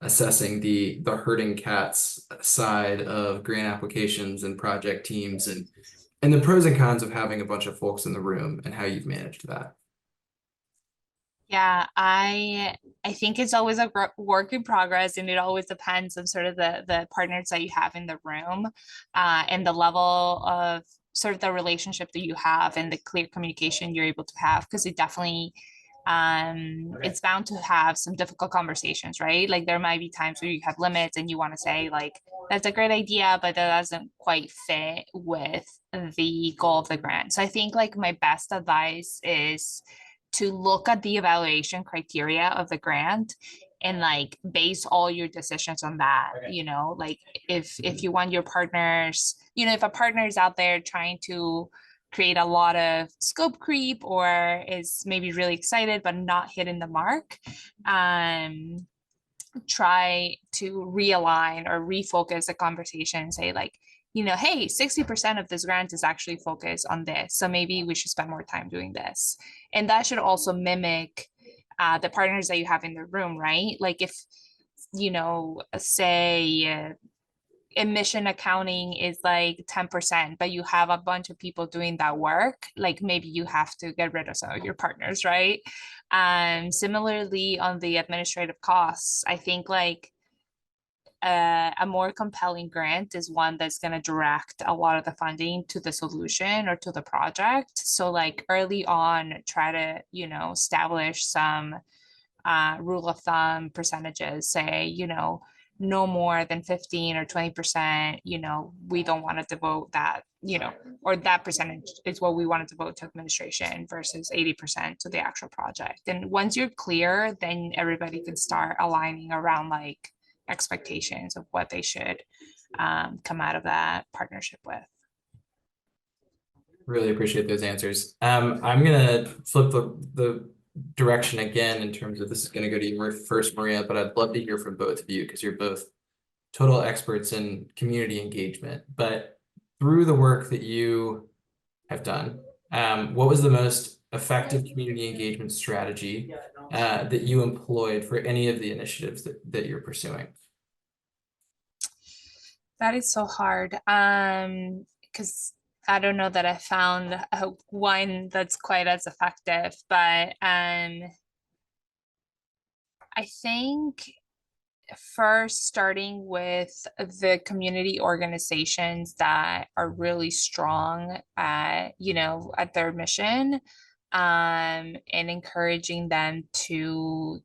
assessing the herding cats side of grant applications and project teams and the pros and cons of having a bunch of folks in the room and how you've managed that. Yeah, I think it's always a work in progress, and it always depends on sort of the partners that you have in the room, and the level of sort of the relationship that you have and the clear communication you're able to have, because it definitely it's bound to have some difficult conversations, right? Like there might be times where you have limits and you want to say like, that's a great idea, but that doesn't quite fit with the goal of the grant. So I think like my best advice is to look at the evaluation criteria of the grant and like base all your decisions on that. Like if you want your partners, if a partner is out there trying to create a lot of scope creep or is maybe really excited but not hitting the mark, try to realign or refocus the conversation and say like, hey, 60% of this grant is actually focused on this, so maybe we should spend more time doing this. And that should also mimic the partners that you have in the room, right? Like if, say emission accounting is like 10%, but you have a bunch of people doing that work, like maybe you have to get rid of some of your partners, right? Similarly, on the administrative costs, I think like a more compelling grant is one that's going to direct a lot of the funding to the solution or to the project. So like early on, try to, establish some rule of thumb percentages, say, no more than 15 or 20%, we don't want to devote that, or that percentage is what we want to devote to administration versus 80% to the actual project. And once you're clear, then everybody can start aligning around like expectations of what they should come out of that partnership with. Really appreciate those answers. I'm gonna flip the direction again in terms of this is gonna go to you first, Maria, but I'd love to hear from both of you because you're both total experts in community engagement. But through the work that you have done, what was the most effective community engagement strategy that you employed for any of the initiatives that you're pursuing? That is so hard, because I don't know that I found one that's quite as effective, but I think first starting with the community organizations that are really strong at their mission, and encouraging them to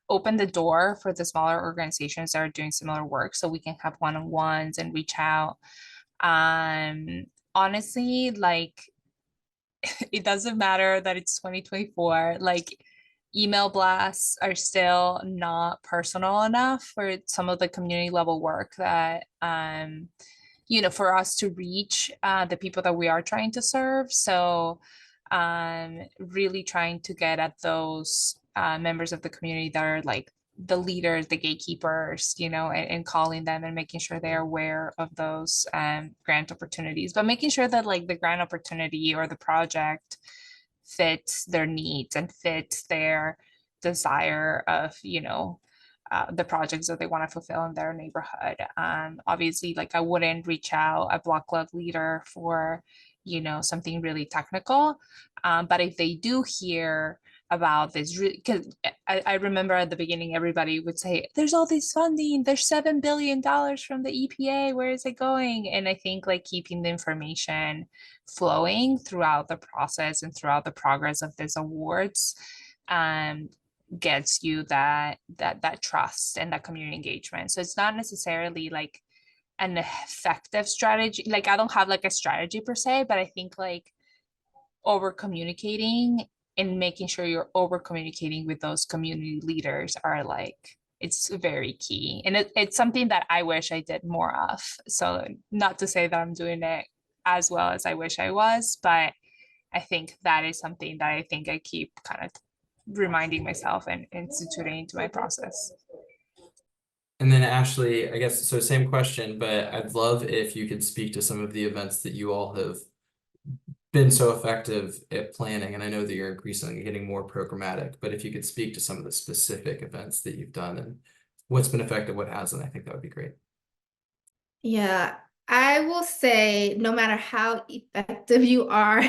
open the door for the smaller organizations that are doing similar work so we can have one-on-ones and reach out. Honestly, like it doesn't matter that it's 2024, like email blasts are still not personal enough for some of the community level work that for us to reach the people that we are trying to serve. So really trying to get at those members of the community that are like the leaders, the gatekeepers, and calling them and making sure they're aware of those grant opportunities, but making sure that like the grant opportunity or the project fits their needs and fits their desire of, the projects that they want to fulfill in their neighborhood. Obviously, like I wouldn't reach out a block club leader for, something really technical. But if they do hear about this, because I remember at the beginning, everybody would say, there's all this funding, there's $7 billion from the EPA, where is it going? And I think like keeping the information flowing throughout the process and throughout the progress of these awards gets you that trust and that community engagement. So it's not necessarily like an effective strategy. Like I don't have like a strategy per se, but I think like over communicating and making sure you're over communicating with those community leaders are like, it's very key. And it's something that I wish I did more of. So not to say that I'm doing it as well as I wish I was, but I think that is something that I think I keep kind of reminding myself and instituting into my process. And then Ashley, I guess, so same question, but I'd love if you could speak to some of the events that you all have been so effective at planning. And I know that you're increasingly getting more programmatic, but if you could speak to some of the specific events that you've done and what's been effective, what hasn't, I think that would be great. Yeah, I will say no matter how effective you are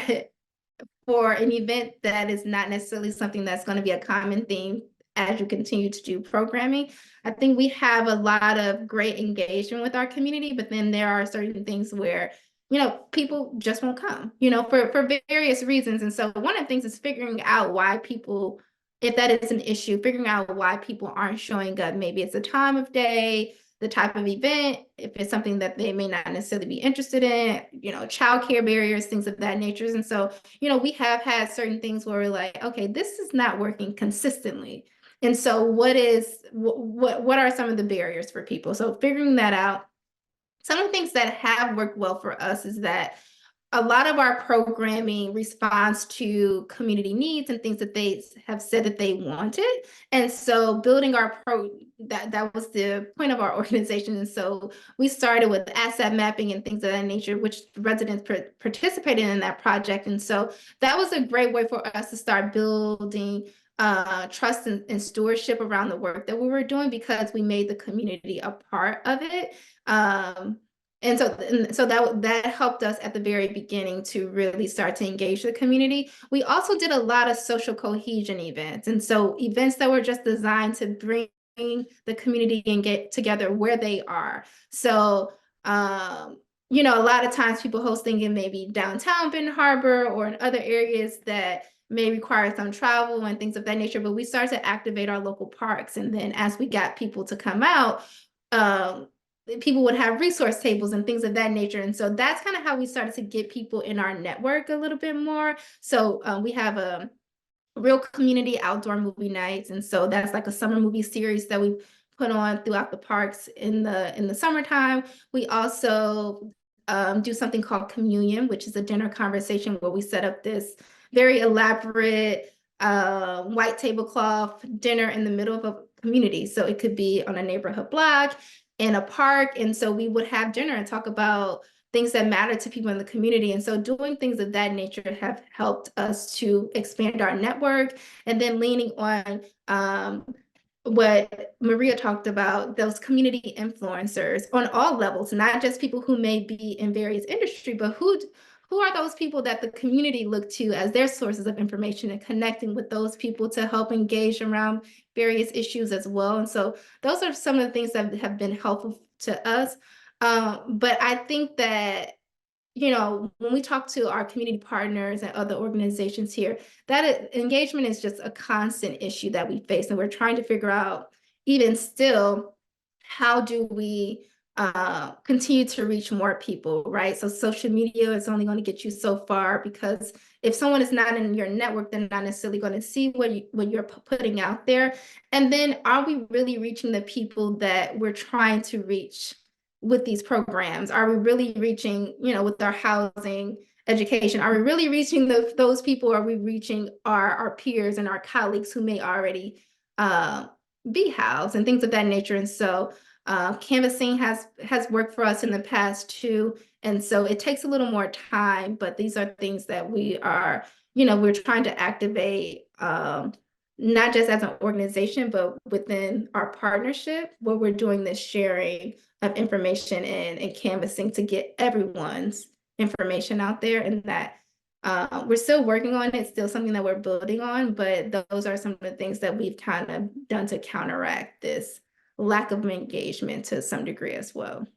for an event, that is not necessarily something that's going to be a common theme as you continue to do programming. I think we have a lot of great engagement with our community, but then there are certain things where, people just won't come, for various reasons. And so one of the things is figuring out why people, if that is an issue, figuring out why people aren't showing up. Maybe it's the time of day, the type of event, if it's something that they may not necessarily be interested in, childcare barriers, things of that nature. And so, we have had certain things where we're like, okay, this is not working consistently. And so what are some of the barriers for people? So figuring that out. Some of the things that have worked well for us is that a lot of our programming responds to community needs and things that they have said that they wanted. And so building our that was the point of our organization. And so we started with asset mapping and things of that nature, which residents participated in that project. And so that was a great way for us to start building trust and stewardship around the work that we were doing, because we made the community a part of it. And so that helped us at the very beginning to really start to engage the community. We also did a lot of social cohesion events. And so events that were just designed to bring the community and get together where they are. So, a lot of times people hosting in maybe downtown Benton Harbor or in other areas that may require some travel and things of that nature, but we started to activate our local parks. And then as we got people to come out, people would have resource tables and things of that nature. And so that's kind of how we started to get people in our network a little bit more. So we have a real community outdoor movie nights. And so that's like a summer movie series that we put on throughout the parks in the summertime. We also do something called Communion, which is a dinner conversation where we set up this very elaborate white tablecloth dinner in the middle of a community. So it could be on a neighborhood block, in a park. And so we would have dinner and talk about things that matter to people in the community. And so doing things of that nature have helped us to expand our network. And then leaning on what Maria talked about, those community influencers on all levels, not just people who may be in various industry, but who are those people that the community look to as their sources of information, and connecting with those people to help engage around various issues as well. And so those are some of the things that have been helpful to us. But I think that, you know, when we talk to our community partners and other organizations here, that engagement is just a constant issue that we face. And we're trying to figure out, even still, how do we continue to reach more people, right? So social media is only going to get you so far, because if someone is not in your network, they're not necessarily going to see what you're putting out there. And then, are we really reaching the people that we're trying to reach with these programs? Are we really reaching, you know, with our housing, education? Are we really reaching those people? Are we reaching our peers and our colleagues who may already be housed and things of that nature? And so canvassing has worked for us in the past too. And so it takes a little more time, but these are things that we are, you know, we're trying to activate, not just as an organization, but within our partnership, where we're doing this sharing of information and canvassing to get everyone's information out there. And that we're still working on it, still something that we're building on, but those are some of the things that we've kind of done to counteract this lack of engagement to some degree as well.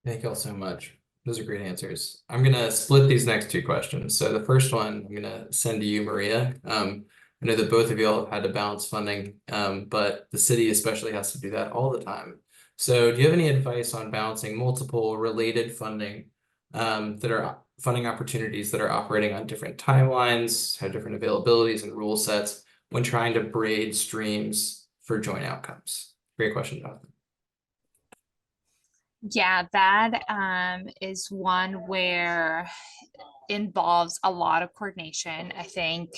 Thank you all so much. Those are great answers. I'm going to split these next two questions. So the first one I'm going to send to you, Maria. I know that both of you all have had to balance funding, but the city especially has to do that all the time. So do you have any advice on balancing multiple related funding that are funding opportunities that are operating on different timelines, have different availabilities and rule sets when trying to braid streams for joint outcomes? Great question, Jonathan. Yeah, that is one where involves a lot of coordination. I think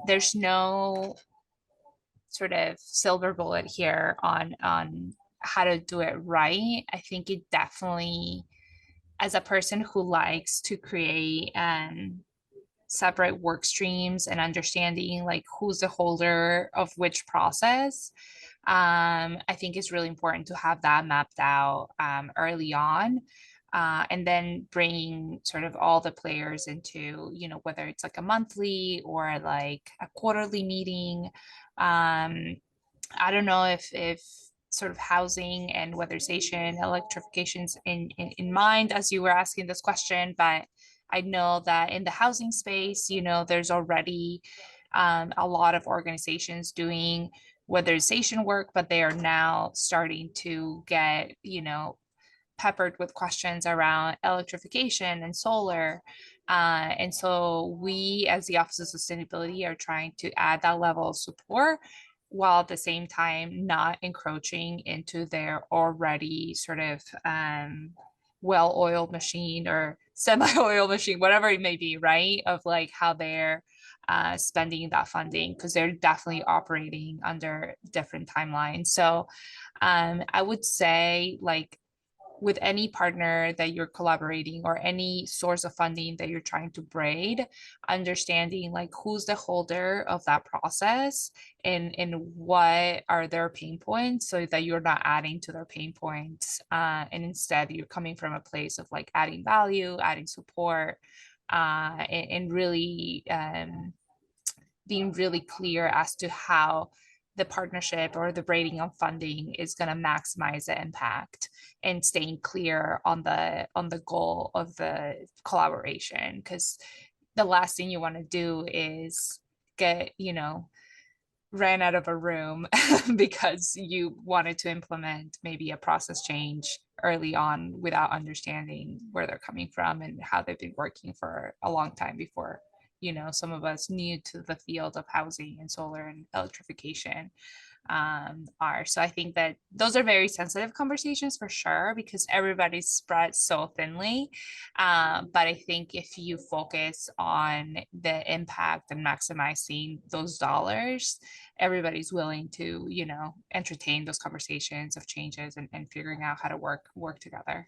there's no sort of silver bullet here on how to do it right. I think it definitely, as a person who likes to create separate work streams and understanding like who's the holder of which process, I think it's really important to have that mapped out early on. And then bringing sort of all the players into, you know, whether it's like a monthly or like a quarterly meeting. I don't know if sort of housing and weatherization, electrifications in mind as you were asking this question, but I know that in the housing space, you know, there's already a lot of organizations doing weatherization work, but they are now starting to get, you know, peppered with questions around electrification and solar. And so we, as the Office of Sustainability, are trying to add that level of support, while at the same time not encroaching into their already sort of well-oiled machine or semi-oiled machine, whatever it may be, right? Of like how they're spending that funding, because they're definitely operating under different timelines. So I would say, like, with any partner that you're collaborating or any source of funding that you're trying to braid, understanding like who's the holder of that process and what are their pain points, so that you're not adding to their pain points, and instead you're coming from a place of like adding value, adding support, and really being really clear as to how the partnership or the braiding of funding is going to maximize the impact, and staying clear on the goal of the collaboration, because the last thing you want to do is get, ran out of a room because you wanted to implement maybe a process change early on without understanding where they're coming from and how they've been working for a long time before, some of us new to the field of housing and solar and electrification are. So I think that those are very sensitive conversations for sure, because everybody's spread so thinly. But I think if you focus on the impact and maximizing those dollars, everybody's willing to, entertain those conversations of changes and figuring out how to work together.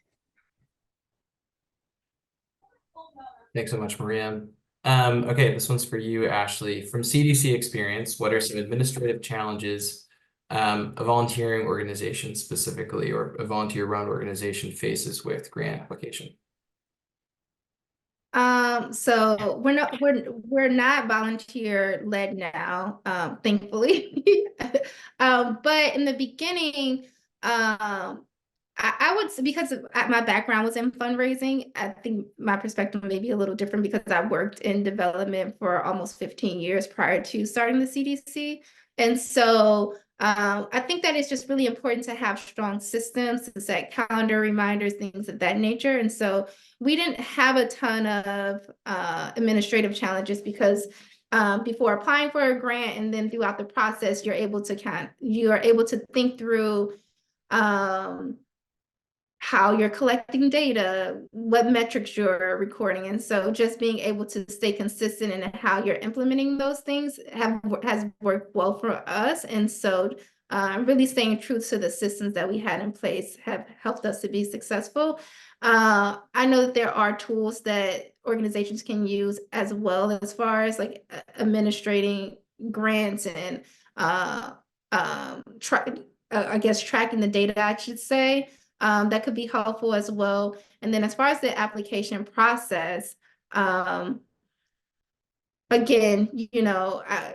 Thanks so much, Maria. Okay, this one's for you, Ashley. From CDC experience, what are some administrative challenges a volunteering organization specifically, or a volunteer-run organization faces with grant application? So we're not volunteer led now, thankfully. But in the beginning, I would say, because my background was in fundraising, I think my perspective may be a little different because I worked in development for almost 15 years prior to starting the CDC. And so I think that it's just really important to have strong systems, to set calendar reminders, things of that nature. And so we didn't have a ton of administrative challenges because before applying for a grant and then throughout the process, you are able to think through how you're collecting data, what metrics you're recording. And so just being able to stay consistent in how you're implementing those things has worked well for us. And so really staying true to the systems that we had in place have helped us to be successful. I know that there are tools that organizations can use as well, as far as like administrating grants and I guess tracking the data, I should say. That could be helpful as well. And then as far as the application process, again,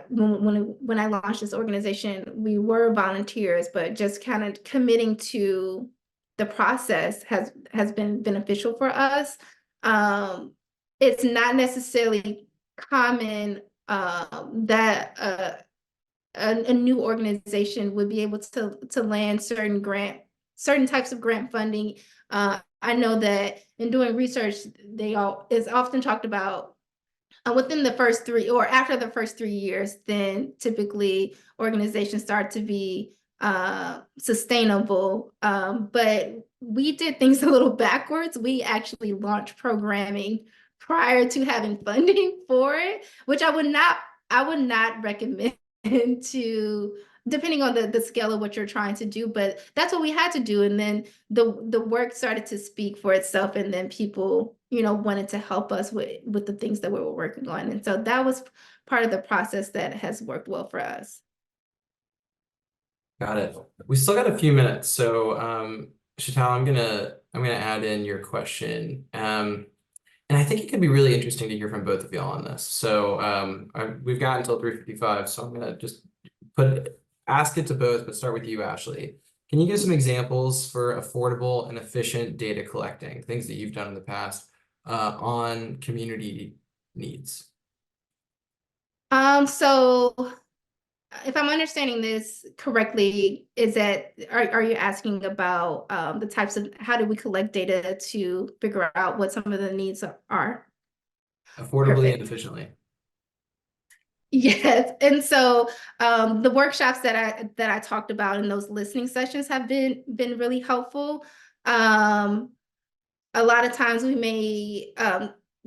when I launched this organization, we were volunteers, but just kind of committing to the process has been beneficial for us. It's not necessarily common that a new organization would be able to land certain types of grant funding. I know that in doing research, is often talked about within the first 3 or after the first 3 years, then typically organizations start to be sustainable. But we did things a little backwards. We actually launched programming prior to having funding for it, which I would not recommend to, depending on the scale of what you're trying to do, but that's what we had to do. And then the work started to speak for itself, and then people, wanted to help us with the things that we were working on. And so that was part of the process that has worked well for us. Got it. We still got a few minutes, so Chantal, I'm gonna add in your question. And I think it could be really interesting to hear from both of y'all on this. So we've got until 3:55, so I'm gonna just ask it to both, but start with you, Ashley. Can you give some examples for affordable and efficient data collecting, things that you've done in the past on community needs? So if I'm understanding this correctly, are you asking about the types of, how do we collect data to figure out what some of the needs are? Affordably and efficiently. Yes. And so the workshops that I talked about in those listening sessions have been really helpful. A lot of times we may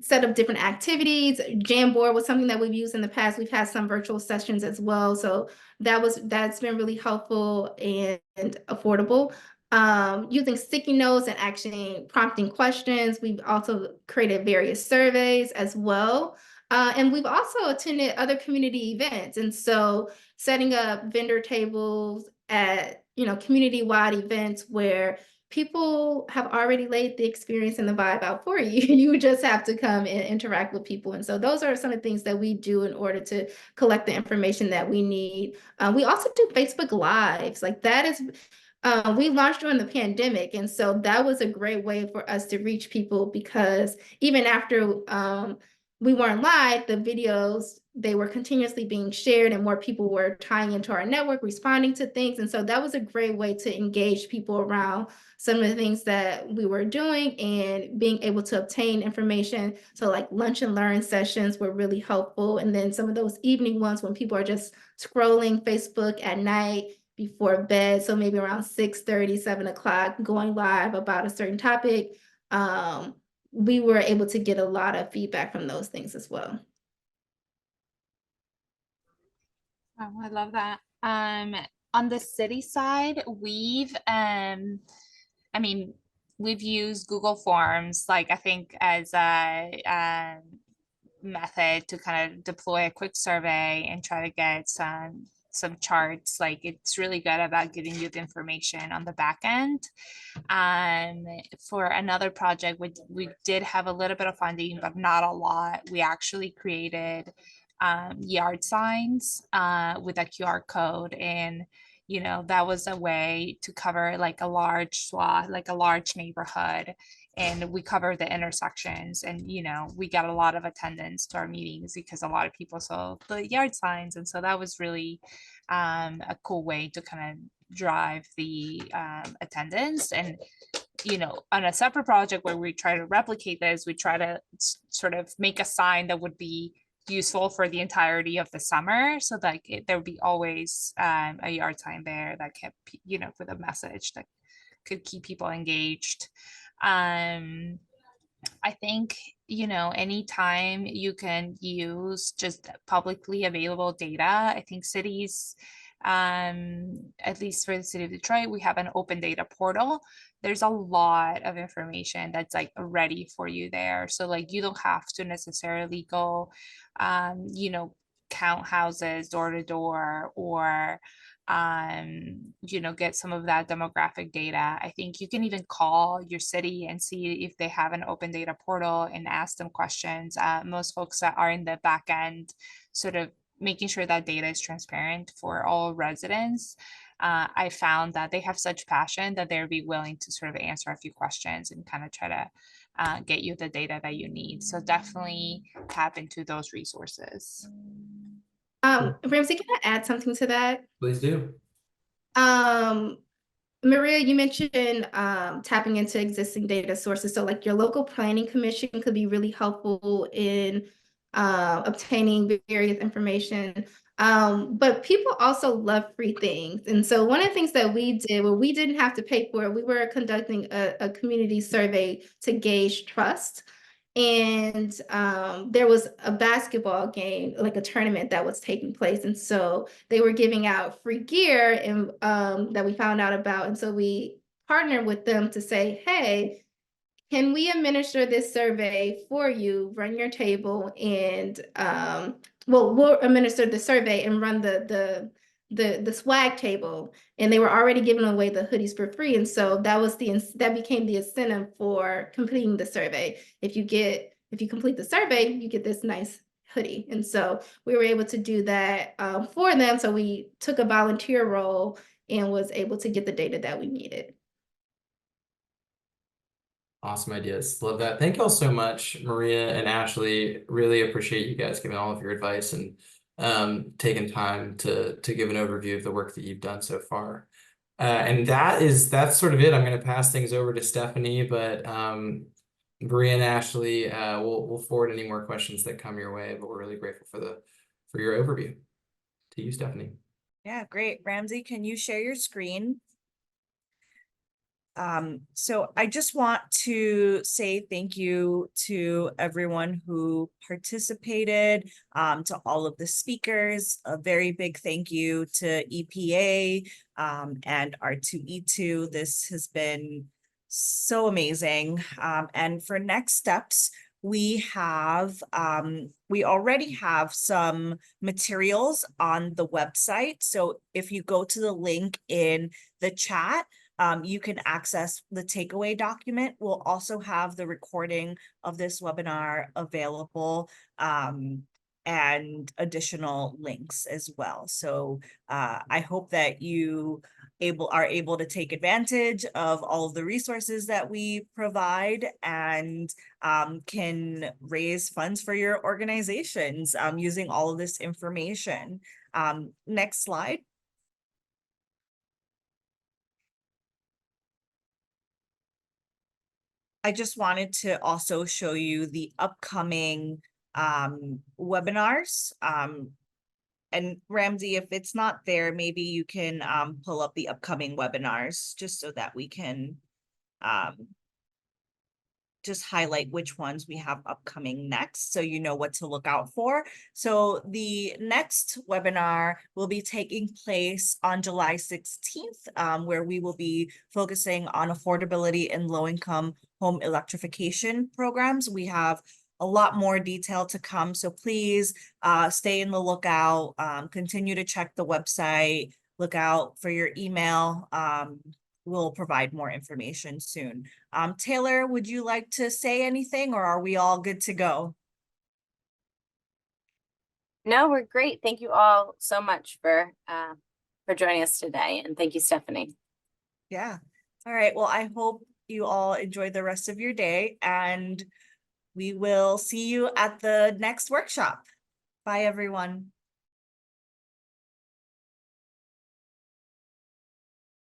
set up different activities. Jamboard was something that we've used in the past. We've had some virtual sessions as well. So that's been really helpful and affordable. Using sticky notes and actually prompting questions. We've also created various surveys as well. And we've also attended other community events. And so setting up vendor tables at, community-wide events where people have already laid the experience and the vibe out for you. You just have to come and interact with people. And so those are some of the things that we do in order to collect the information that we need. We also do Facebook Lives. Like that is, we launched during the pandemic. And so that was a great way for us to reach people, because even after we weren't live, the videos, they were continuously being shared and more people were tying into our network, responding to things. And so that was a great way to engage people around some of the things that we were doing and being able to obtain information. So like lunch and learn sessions were really helpful. And then some of those evening ones when people are just scrolling Facebook at night before bed. So maybe around 6:30, 7 o'clock, going live about a certain topic. We were able to get a lot of feedback from those things as well. Oh, I love that. On the city side, I mean, we've used Google Forms, like I think as a method to kind of deploy a quick survey and try to get some charts. Like it's really good about giving you the information on the back end. For another project, we did have a little bit of funding, but not a lot. We actually created yard signs with a QR code, and you know that was a way to cover like a large swath, like a large neighborhood, and we covered the intersections, and you know we got a lot of attendance to our meetings because a lot of people saw the yard signs, and so that was really a cool way to kind of drive the attendance. And you know, on a separate project where we try to replicate this, we try to sort of make a sign that would be useful for the entirety of the summer, so that there would be always a yard sign there that kept, you know, with a message that could keep people engaged. I think, you know, anytime you can use just publicly available data, I think cities, at least for the city of Detroit, we have an open data portal. There's a lot of information that's like ready for you there. So like you don't have to necessarily go, you know, count houses door to door, or you know, get some of that demographic data. I think you can even call your city and see if they have an open data portal and ask them questions. Most folks that are in the back end, sort of making sure that data is transparent for all residents. I found that they have such passion that they'll be willing to sort of answer a few questions and kind of try to get you the data that you need. So definitely tap into those resources. Ramsey, can I add something to that? Please do. Maria, you mentioned tapping into existing data sources. So like your local planning commission could be really helpful in obtaining various information. But people also love free things. And so one of the things that we did, where we didn't have to pay for it, we were conducting a community survey to gauge trust. And there was a basketball game, like a tournament that was taking place. And so they were giving out free gear and that we found out about. And so we partnered with them to say, hey, can we administer this survey for you, run your table, and we'll administer the survey and run the swag table. And they were already giving away the hoodies for free. And so that became the incentive for completing the survey. If you complete the survey, you get this nice hoodie. And so we were able to do that for them. So we took a volunteer role and was able to get the data that we needed. Awesome ideas. Love that. Thank you all so much, Maria and Ashley. Really appreciate you guys giving all of your advice and taking time to give an overview of the work that you've done so far. And that's sort of it. I'm going to pass things over to Stephanie, but Maria and Ashley, we'll forward any more questions that come your way, but we're really grateful for your overview. To you, Stephanie. Yeah, great. Ramsey, can you share your screen? So I just want to say thank you to everyone who participated, to all of the speakers. A very big thank you to EPA and R2E2. This has been so amazing. And for next steps, we already have some materials on the website. So if you go to the link in the chat, you can access the takeaway document. We'll also have the recording of this webinar available and additional links as well. So I hope that you are able to take advantage of all of the resources that we provide and can raise funds for your organizations using all of this information. Next slide. I just wanted to also show you the upcoming webinars. And Ramsey, if it's not there, maybe you can pull up the upcoming webinars just so that we can just highlight which ones we have upcoming next so you know what to look out for. So the next webinar will be taking place on July 16th, where we will be focusing on affordability and low-income home electrification programs. We have a lot more detail to come, so please stay in the lookout, continue to check the website, look out for your email. We'll provide more information soon. Taylor, would you like to say anything, or are we all good to go? No, we're great. Thank you all so much for joining us today, and thank you, Stephanie. Yeah. All right. Well, I hope you all enjoy the rest of your day, and we will see you at the next workshop. Bye, everyone.